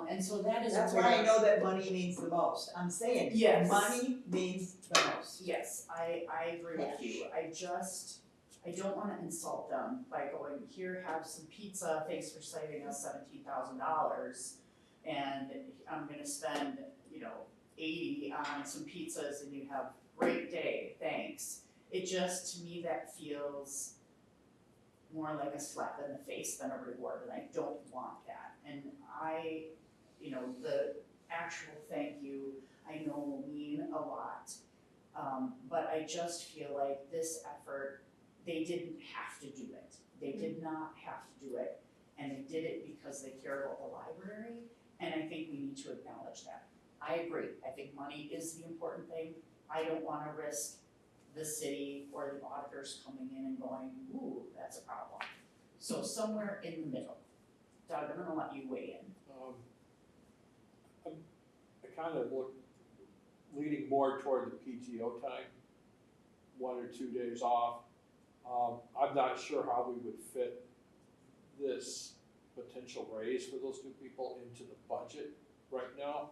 And so that is That's where. why I know that money means the most, I'm saying, Yes. money means the most. Yes, I agree with you, I don't wanna insult them by going, here, have some pizza, thanks for saving us $17,000. And I'm gonna spend, 80 on some pizzas and you have great day, thanks. It just, to me, that feels more like a slap in the face than a reward, and I don't want that. And the actual thank you, I know will mean a lot. But I just feel like this effort, they didn't have to do it. They did not have to do it, and they did it because they care about the library, and I think we need to acknowledge that. I agree, I think money is the important thing. I don't wanna risk the city or the auditors coming in and going, ooh, that's a problem. So somewhere in the middle. Doug, I'm gonna let you weigh in. I kind of leaning more toward the PTO time, 1 or 2 days off. I'm not sure how we would fit this potential raise for those two people into the budget right now.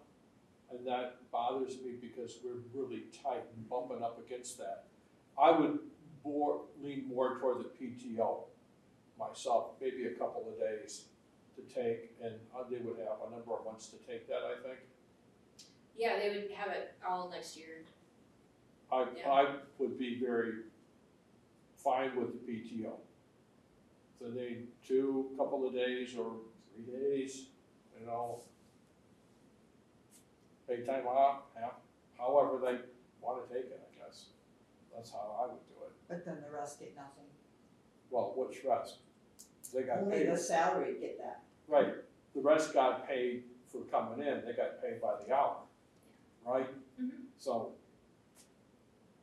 And that bothers me because we're really tight and bumping up against that. I would lean more toward the PTO myself, maybe a couple of days to take, and they would have a number of months to take that, I think. Yeah, they would have it all next year. I would be very fine with the PTO. So they couple of days or 3 days, paid time off, however they wanna take it, I guess. That's how I would do it. But then the rest get nothing, Well, which rest? They got only paid, the salary get that. right, the rest got paid for coming in, they got paid by the hour, right? Mhm. So,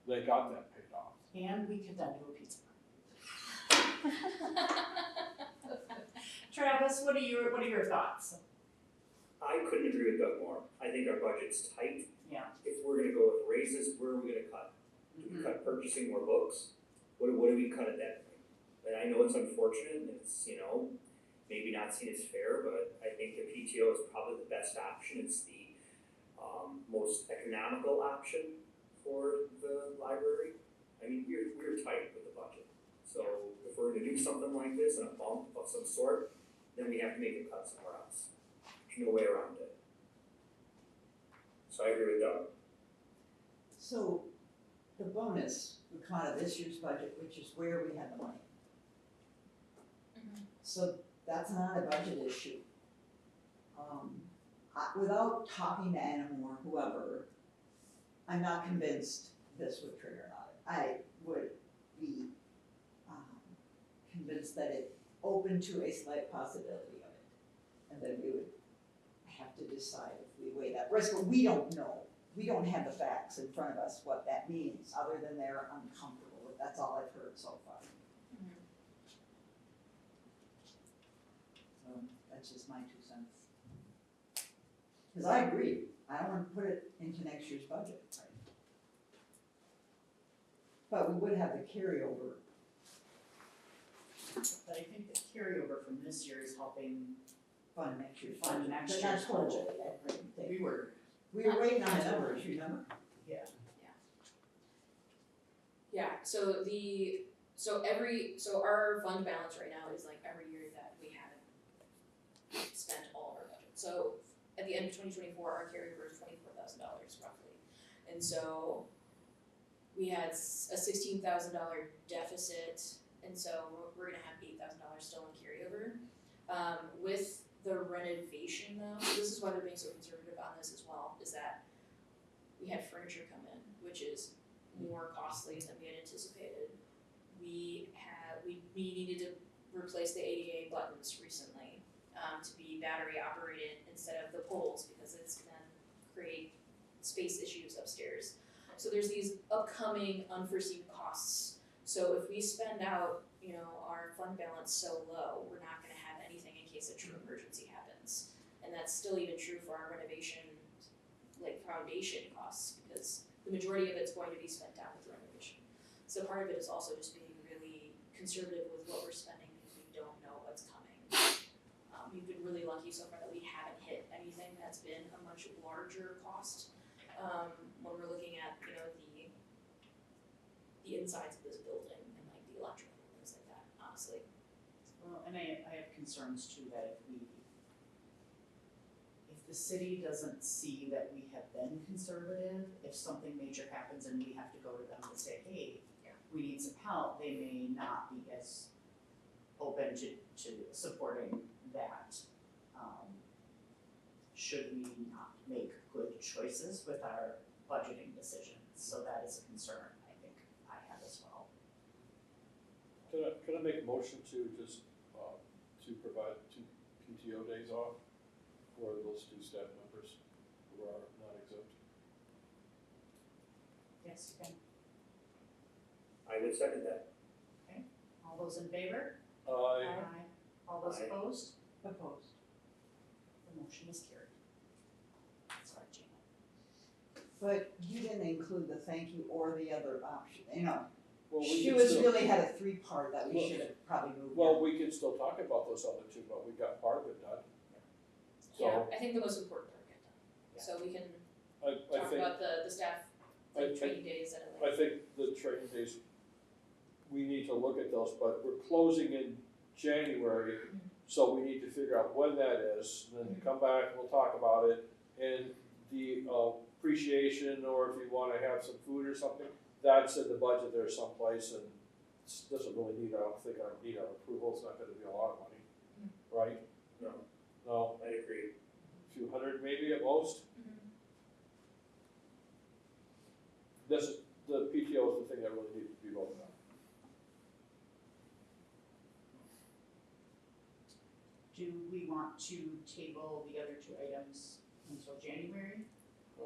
they got that paid off. And we could then do a pizza party. Travis, what are your thoughts? I couldn't agree with Doug more. I think our budget's tight. Yeah. If we're gonna go with raises, where are we gonna cut? Do we cut purchasing more books? What do we cut at that point? And I know it's unfortunate, and it's, maybe not seen as fair, but I think the PTO is probably the best option. It's the most economical option for the library. I mean, we're tight with the budget. So if we're gonna do something like this, and a bump of some sort, then we have to make a cut somewhere else. There's no way around it. agree with Doug. So the bonus would come out of this year's budget, which is where we had the money. Mhm. So that's not a budget issue. Without talking to Adam or whoever, I'm not convinced this would trigger an audit. I would be convinced that it open to a slight possibility of it. And then we would have to decide if we weigh that risk, but we don't know. We don't have the facts in front of us what that means, other than they're uncomfortable with, that's all I've heard so far. So that's just my 2 cents. Cause I agree, I don't wanna put it into next year's budget. But we would have the carryover. But I think the carryover from this year is helping Fund next year's fund budget, next but year's not budget. totally everything. We were, We were waiting on the numbers, remember? Yeah, so our fund balance right now is like every year that we haven't spent all of our budget. So at the end of 2024, our carryover is $24,000 roughly. And so we had a $16,000 deficit, and so we're gonna have $8,000 still in carryover. With the renovation though, this is why they're being so conservative on this as well, is that we had furniture come in, which is more costly than we had anticipated. We needed to replace the ADA buttons recently, to be battery operated instead of the poles, because it's gonna create space issues upstairs. So there's these upcoming unforeseen costs. So if we spend out, our fund balance so low, we're not gonna have anything in case a true emergency happens. And that's still even true for our renovation, like foundation costs, because the majority of it's going to be spent down with renovation. So part of it is also just being really conservative with what we're spending because we don't know what's coming. We've been really lucky so far that we haven't hit anything that's been a much larger cost. When we're looking at, the insides of this building and like the electrical and things like that, honestly. well, and I have concerns too that if the city doesn't see that we have been conservative, if something major happens and we have to go to them and say, hey, we need some help, they may not be as open to supporting that. Should we not make good choices with our budgeting decisions? So that is a concern I think I have as well. Could I make a motion to just, to provide 2 PTO days off for those 2 staff members who are not exempt? Yes, you can. I would second that. All those in favor? I, All those Aye. opposed? Opposed. The motion is carried. Sorry, Gina. But you didn't include the thank you or the other option, well, we She can was still, really had a 3-part that we Well, should have probably moved. well, we can still talk about those other 2, but we got part of it done. Yeah, So, I think the most important part get done. So we can I talk think, about the staff, I training days at a I later. think the training days, we need to look at those, but we're closing in January, so we need to figure out when that is, and then come back, we'll talk about it. And the appreciation, or if you wanna have some food or something, that's in the budget there someplace, and it doesn't really need, I don't think I need our approval, it's not gonna be a lot of money, right? No, No, I agree. a few hundred maybe at most. This is, the PTO is the thing that really needs to be voted on. Do we want to table the other 2 items until January? I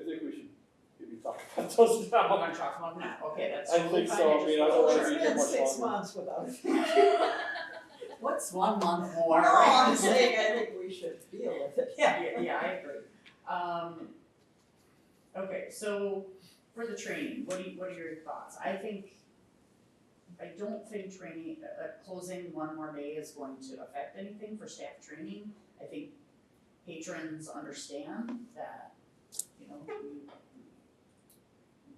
think we should maybe talk about those We're now. gonna talk about that, okay, that's I totally think fine. so. I just mean, I wasn't don't wanna sure. be It's here been much 6 longer. months without. What's 1 month more? No, I'm saying I think we should deal with it. Yeah, I agree. Okay, so for the training, what are your thoughts? I don't think training, closing 1 more day is going to affect anything for staff training. I think patrons understand that, we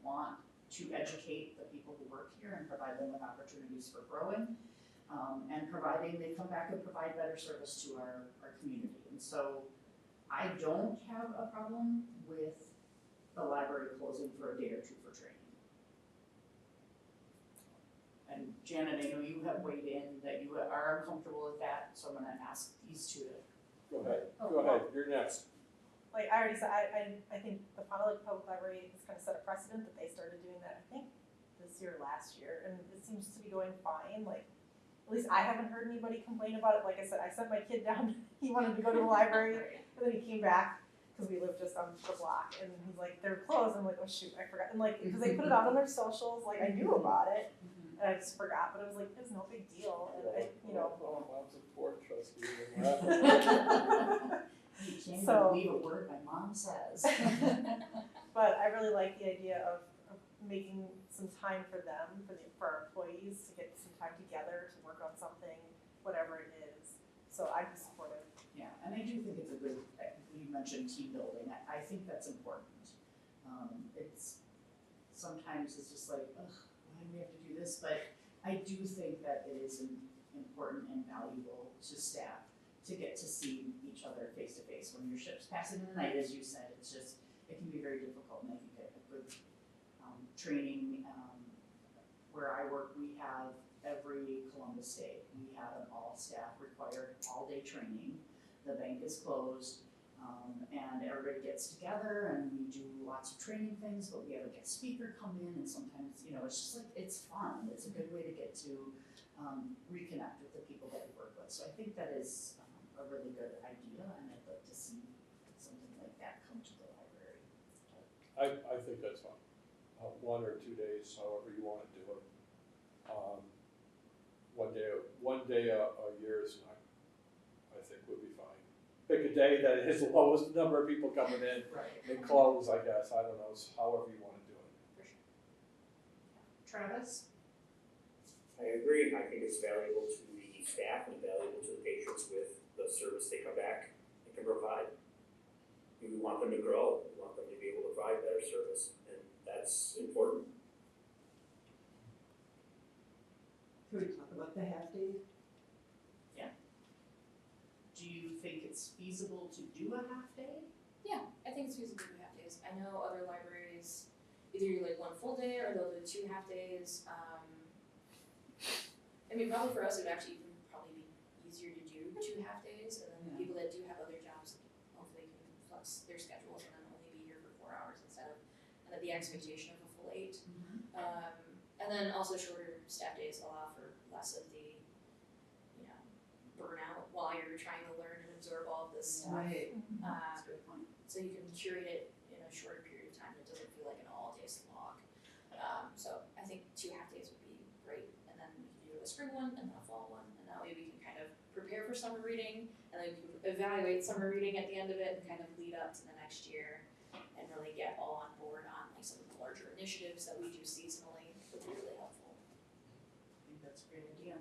want to educate the people who work here and provide them with opportunities for growing. And providing they come back and provide better service to our community. And so I don't have a problem with the library closing for a day or two for training. And Janet, I know you have weighed in that you are uncomfortable with that, so I'm gonna ask these two to. Go ahead, you're next. Like I already said, I think the Fond du Lac Public Library has kind of set a precedent that they started doing that, I think, this year, last year, and it seems to be going fine, like, at least I haven't heard anybody complain about it. Like I said, I sent my kid down, he wanted to go to the library, and then he came back, cause we live just on the block, and he's like, they're closed, I'm like, oh shoot, I forgot, and like, cause they put it out on their socials, like, I knew about it, and I just forgot, but it was like, it's no big deal, and I, you know. Mom's a board trustee and laughing. You can't even So- believe a word my mom says. But I really like the idea of making some time for them, for our employees, to get some time together, to work on something, whatever it is. So I'd be supportive. Yeah, and I do think it's a good, you mentioned team building, I think that's important. It's, sometimes it's just like, ugh, why do we have to do this? But I do think that it is important and valuable to staff to get to see each other face to face. When your ship's passing in the night, as you said, it's just, it can be very difficult, and I think a good training, where I work, we have every Columbus Day, we have an all-staff required all-day training. The bank is closed, and everybody gets together and we do lots of training things, but we have a guest speaker come in, and sometimes, you know, it's just like, it's fun. It's a good way to get to reconnect with the people that we work with. So I think that is a really good idea, and I'd like to see something like that come to the library. I think that's fine. 1 or 2 days, however you wanna do it. One day a year is not, I think would be fine. Pick a day that is the lowest number of people coming in Right. and close, I guess, I don't know, however you wanna do it. Travis? I agree, I think it's valuable to the staff and valuable to the patrons with the service they come back and can provide. We want them to grow, we want them to be able to provide better service, and that's important. Can we talk about the half day? Do you think it's feasible to do a half day? Yeah, I think it's feasible to do half days. I know other libraries either do like 1 full day or they'll do 2 half days. I mean, probably for us, it would actually even probably be easier to do 2 half days, and then Yeah. people that do have other jobs, hopefully can flex their schedules and then only be here for 4 hours instead of the expectation of a full 8. And then also shorter staff days allow for less of the, you know, burnout while you're trying to learn and absorb all of this stuff. Right. That's a good point. So you can curate it in a shorter period of time that doesn't feel like an all-day slog. So I think 2 half days would be great, and then we can do a spring one and then a fall one, and that way we can kind of prepare for summer reading, and then we can evaluate summer reading at the end of it and kind of lead up to the next year and really get all on board on like some of the larger initiatives that we do seasonally would be really helpful. I think that's a great idea.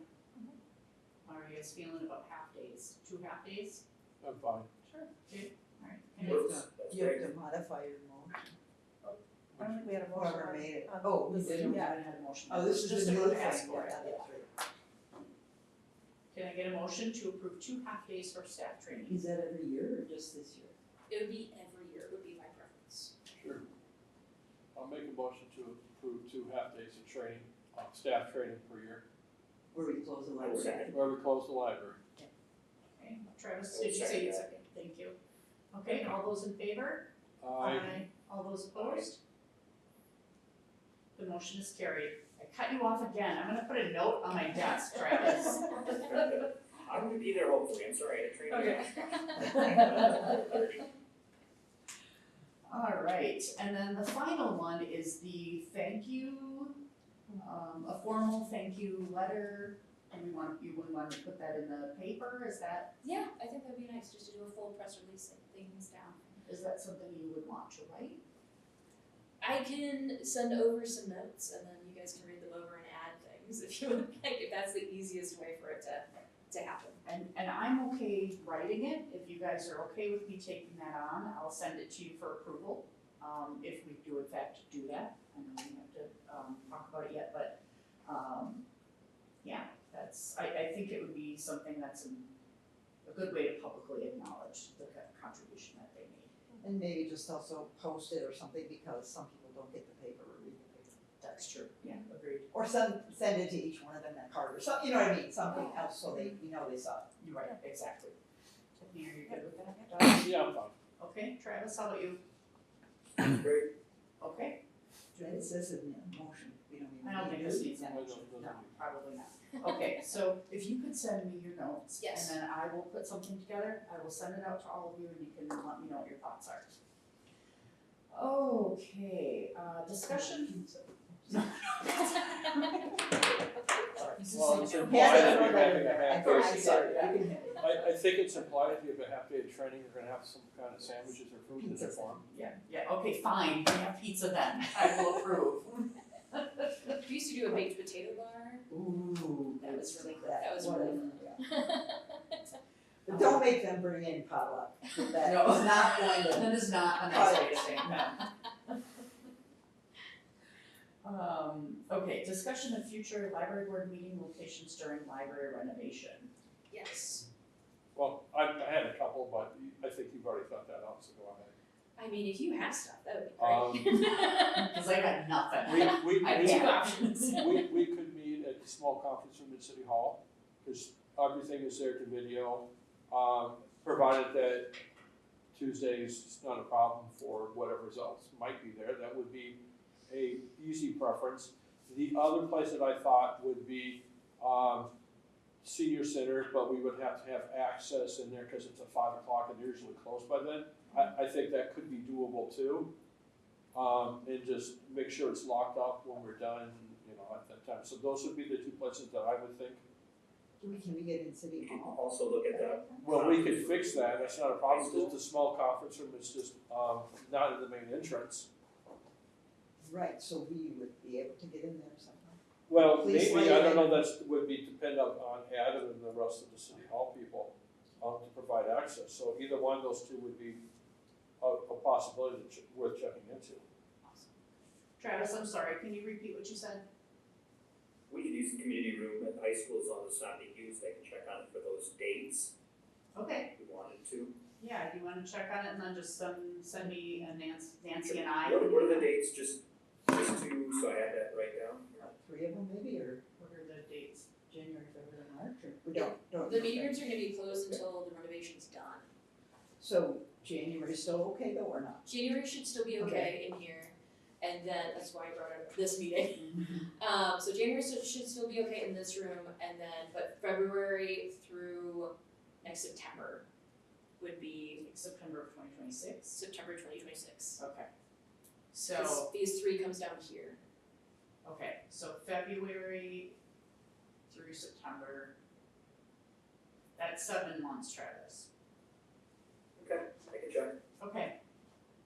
How are you guys feeling about half days? 2 half days? I'm fine. Sure. Okay, alright. Works, that's You have great. to modify your motion. I don't think we had a motion Whoever on- made it. on Oh, you this- did? We Yeah. haven't had a motion. Oh, this is Just the new about thing, to ask for it. yeah, that's right. Can I get a motion to approve 2 half days for staff training? Is that every year or just this year? It would be every year, would be my preference. Sure. I'll make a motion to approve 2 half days of training, staff training per year, Where we close the I will library? second. where we close the library. Okay, Travis, did you say you second? Thank you. Okay, all those in favor? All those opposed? The motion is carried. I cut you off again. I'm gonna put a note on my desk, Travis. I'm gonna be there hopefully, I'm sorry, I had a training. Okay. All right, and then the final one is the thank you, a formal thank you letter. And you would want to put that in the paper, is that Yeah, I think that'd be nice, just to do a full press release, like things down. something you would want to write? I can send over some notes and then you guys can read them over and add things if you would like, if that's the easiest way for it to happen. And I'm okay writing it, if you guys are okay with me taking that on, I'll send it to you for approval, if we do in fact do that. I know we have to, talk about it yet, but, yeah, I think it would be something that's a good way to publicly acknowledge the contribution And maybe just also post it or something, because some people don't get the paper or read the paper. That's true, yeah, agreed. Or send it to each one of them that card or something, you know what I mean, something else, so they, they saw it. You're right, exactly. Tiffany, are you good with that? Yeah, I'm fine. Okay, Travis, how about you? Great. Okay, It says it in the motion, we don't even. I don't think need this to- needs I that. don't- No, probably not. Okay, so if you could send me your notes. Yes. And then I will put something together, I will send it out to all of you and you can let me know what your thoughts are. Okay, discussion. Sorry. Well, it's Yeah, implied I if know you're that. having a I half thought day. I said it, you can- I think it's implied if you have a half day of training, you're gonna have some kind of sandwiches or food in their form. Yeah, okay, fine, we have pizza then, I will approve. We used to do a baked potato bar. Ooh, That was really good. That That was whatever, really yeah. But don't make them bring in potluck, that No. is not going to. That is not a nice way to say no. Okay, discussion of future library board meeting locations during library renovation. Yes. Well, I had a couple, but I think you've already thought that out, so go ahead. I mean, if you have stuff, that would be great. Cause I got nothing. We I have two options. we could meet at the small conference room at City Hall, because everything is there to video. Provided that Tuesdays is not a problem for whatever else might be there, that would be a easy preference. The other place that I thought would be, senior center, but we would have to have access in there, cause it's at 5 o'clock and they're usually closed by then. I think that could be doable too. And just make sure it's locked up when we're done, at that time. So those would be the two places that I would think. Can we get in City You can Hall? also look at the, Well, we could fix that, that's not a problem, just a small conference room, it's just, not in the main entrance. Right, so we would be able to get in there somehow. Well, Please maybe, lay I it don't in. know, would be dependent on Adam and the rest of the City Hall people, to provide access. So either one of those two would be a possibility worth checking into. Travis, I'm sorry, can you repeat what you said? we could use the community room at the high school as long as it's not being used, I can check on it for those dates Okay, if we wanted to. yeah, do you wanna check on it and then just send me and Nancy and I? What are the dates, just two, so I have that right down? Three of them maybe, or What are the dates? January, February, March, or we don't. The meeting rooms are gonna be closed until the renovation's done. So January's still okay though, or not? January should still be okay in here, and then, that's why I brought up this meeting. So January should still be okay in this room, and then, but February through next September would be September of 2026. September 2026. Okay. So, Phase 3 comes down here. okay, so February through September. That's 7 months, Travis. Okay, I can check. Okay,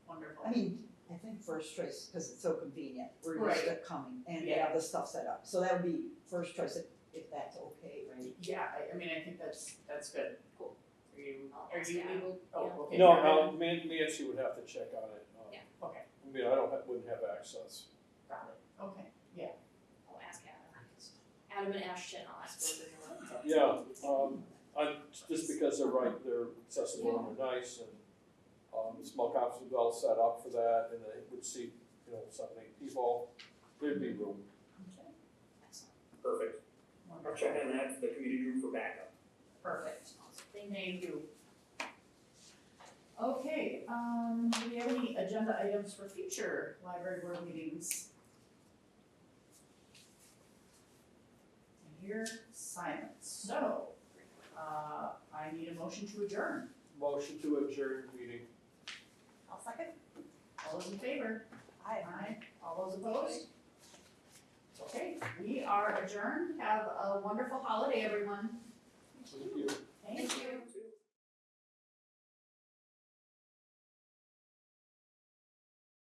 wonderful. I mean, I think first choice, because it's so convenient, we're used to coming and they Yeah. have the stuff set up. So that would be first choice if that's okay, right? Yeah, I mean, I think that's good. Cool. I'll Are ask you Adam. able, oh, okay. No, you're good. Nancy would have to check on it. Yeah. Okay, I mean, wouldn't have access. got it, okay, yeah. I'll ask Adam. Adam and Ashton, I'll ask both of them. Yeah, just because they're accessible and they're nice, and, the small conference would be all set up for that, and they would seat, 7, 8 people, there'd be room. Okay, Excellent. Perfect. I'll wonderful. check on that, the community room for backup. Perfect. Thank you. Okay, do we have any agenda items for future library board meetings? I hear silence, so, I need a motion to adjourn. Motion to adjourn meeting. I'll second. All those in favor? Aye. Aye. All those opposed? Okay, we are adjourned. Have a wonderful holiday, everyone. Thank you. Thank you.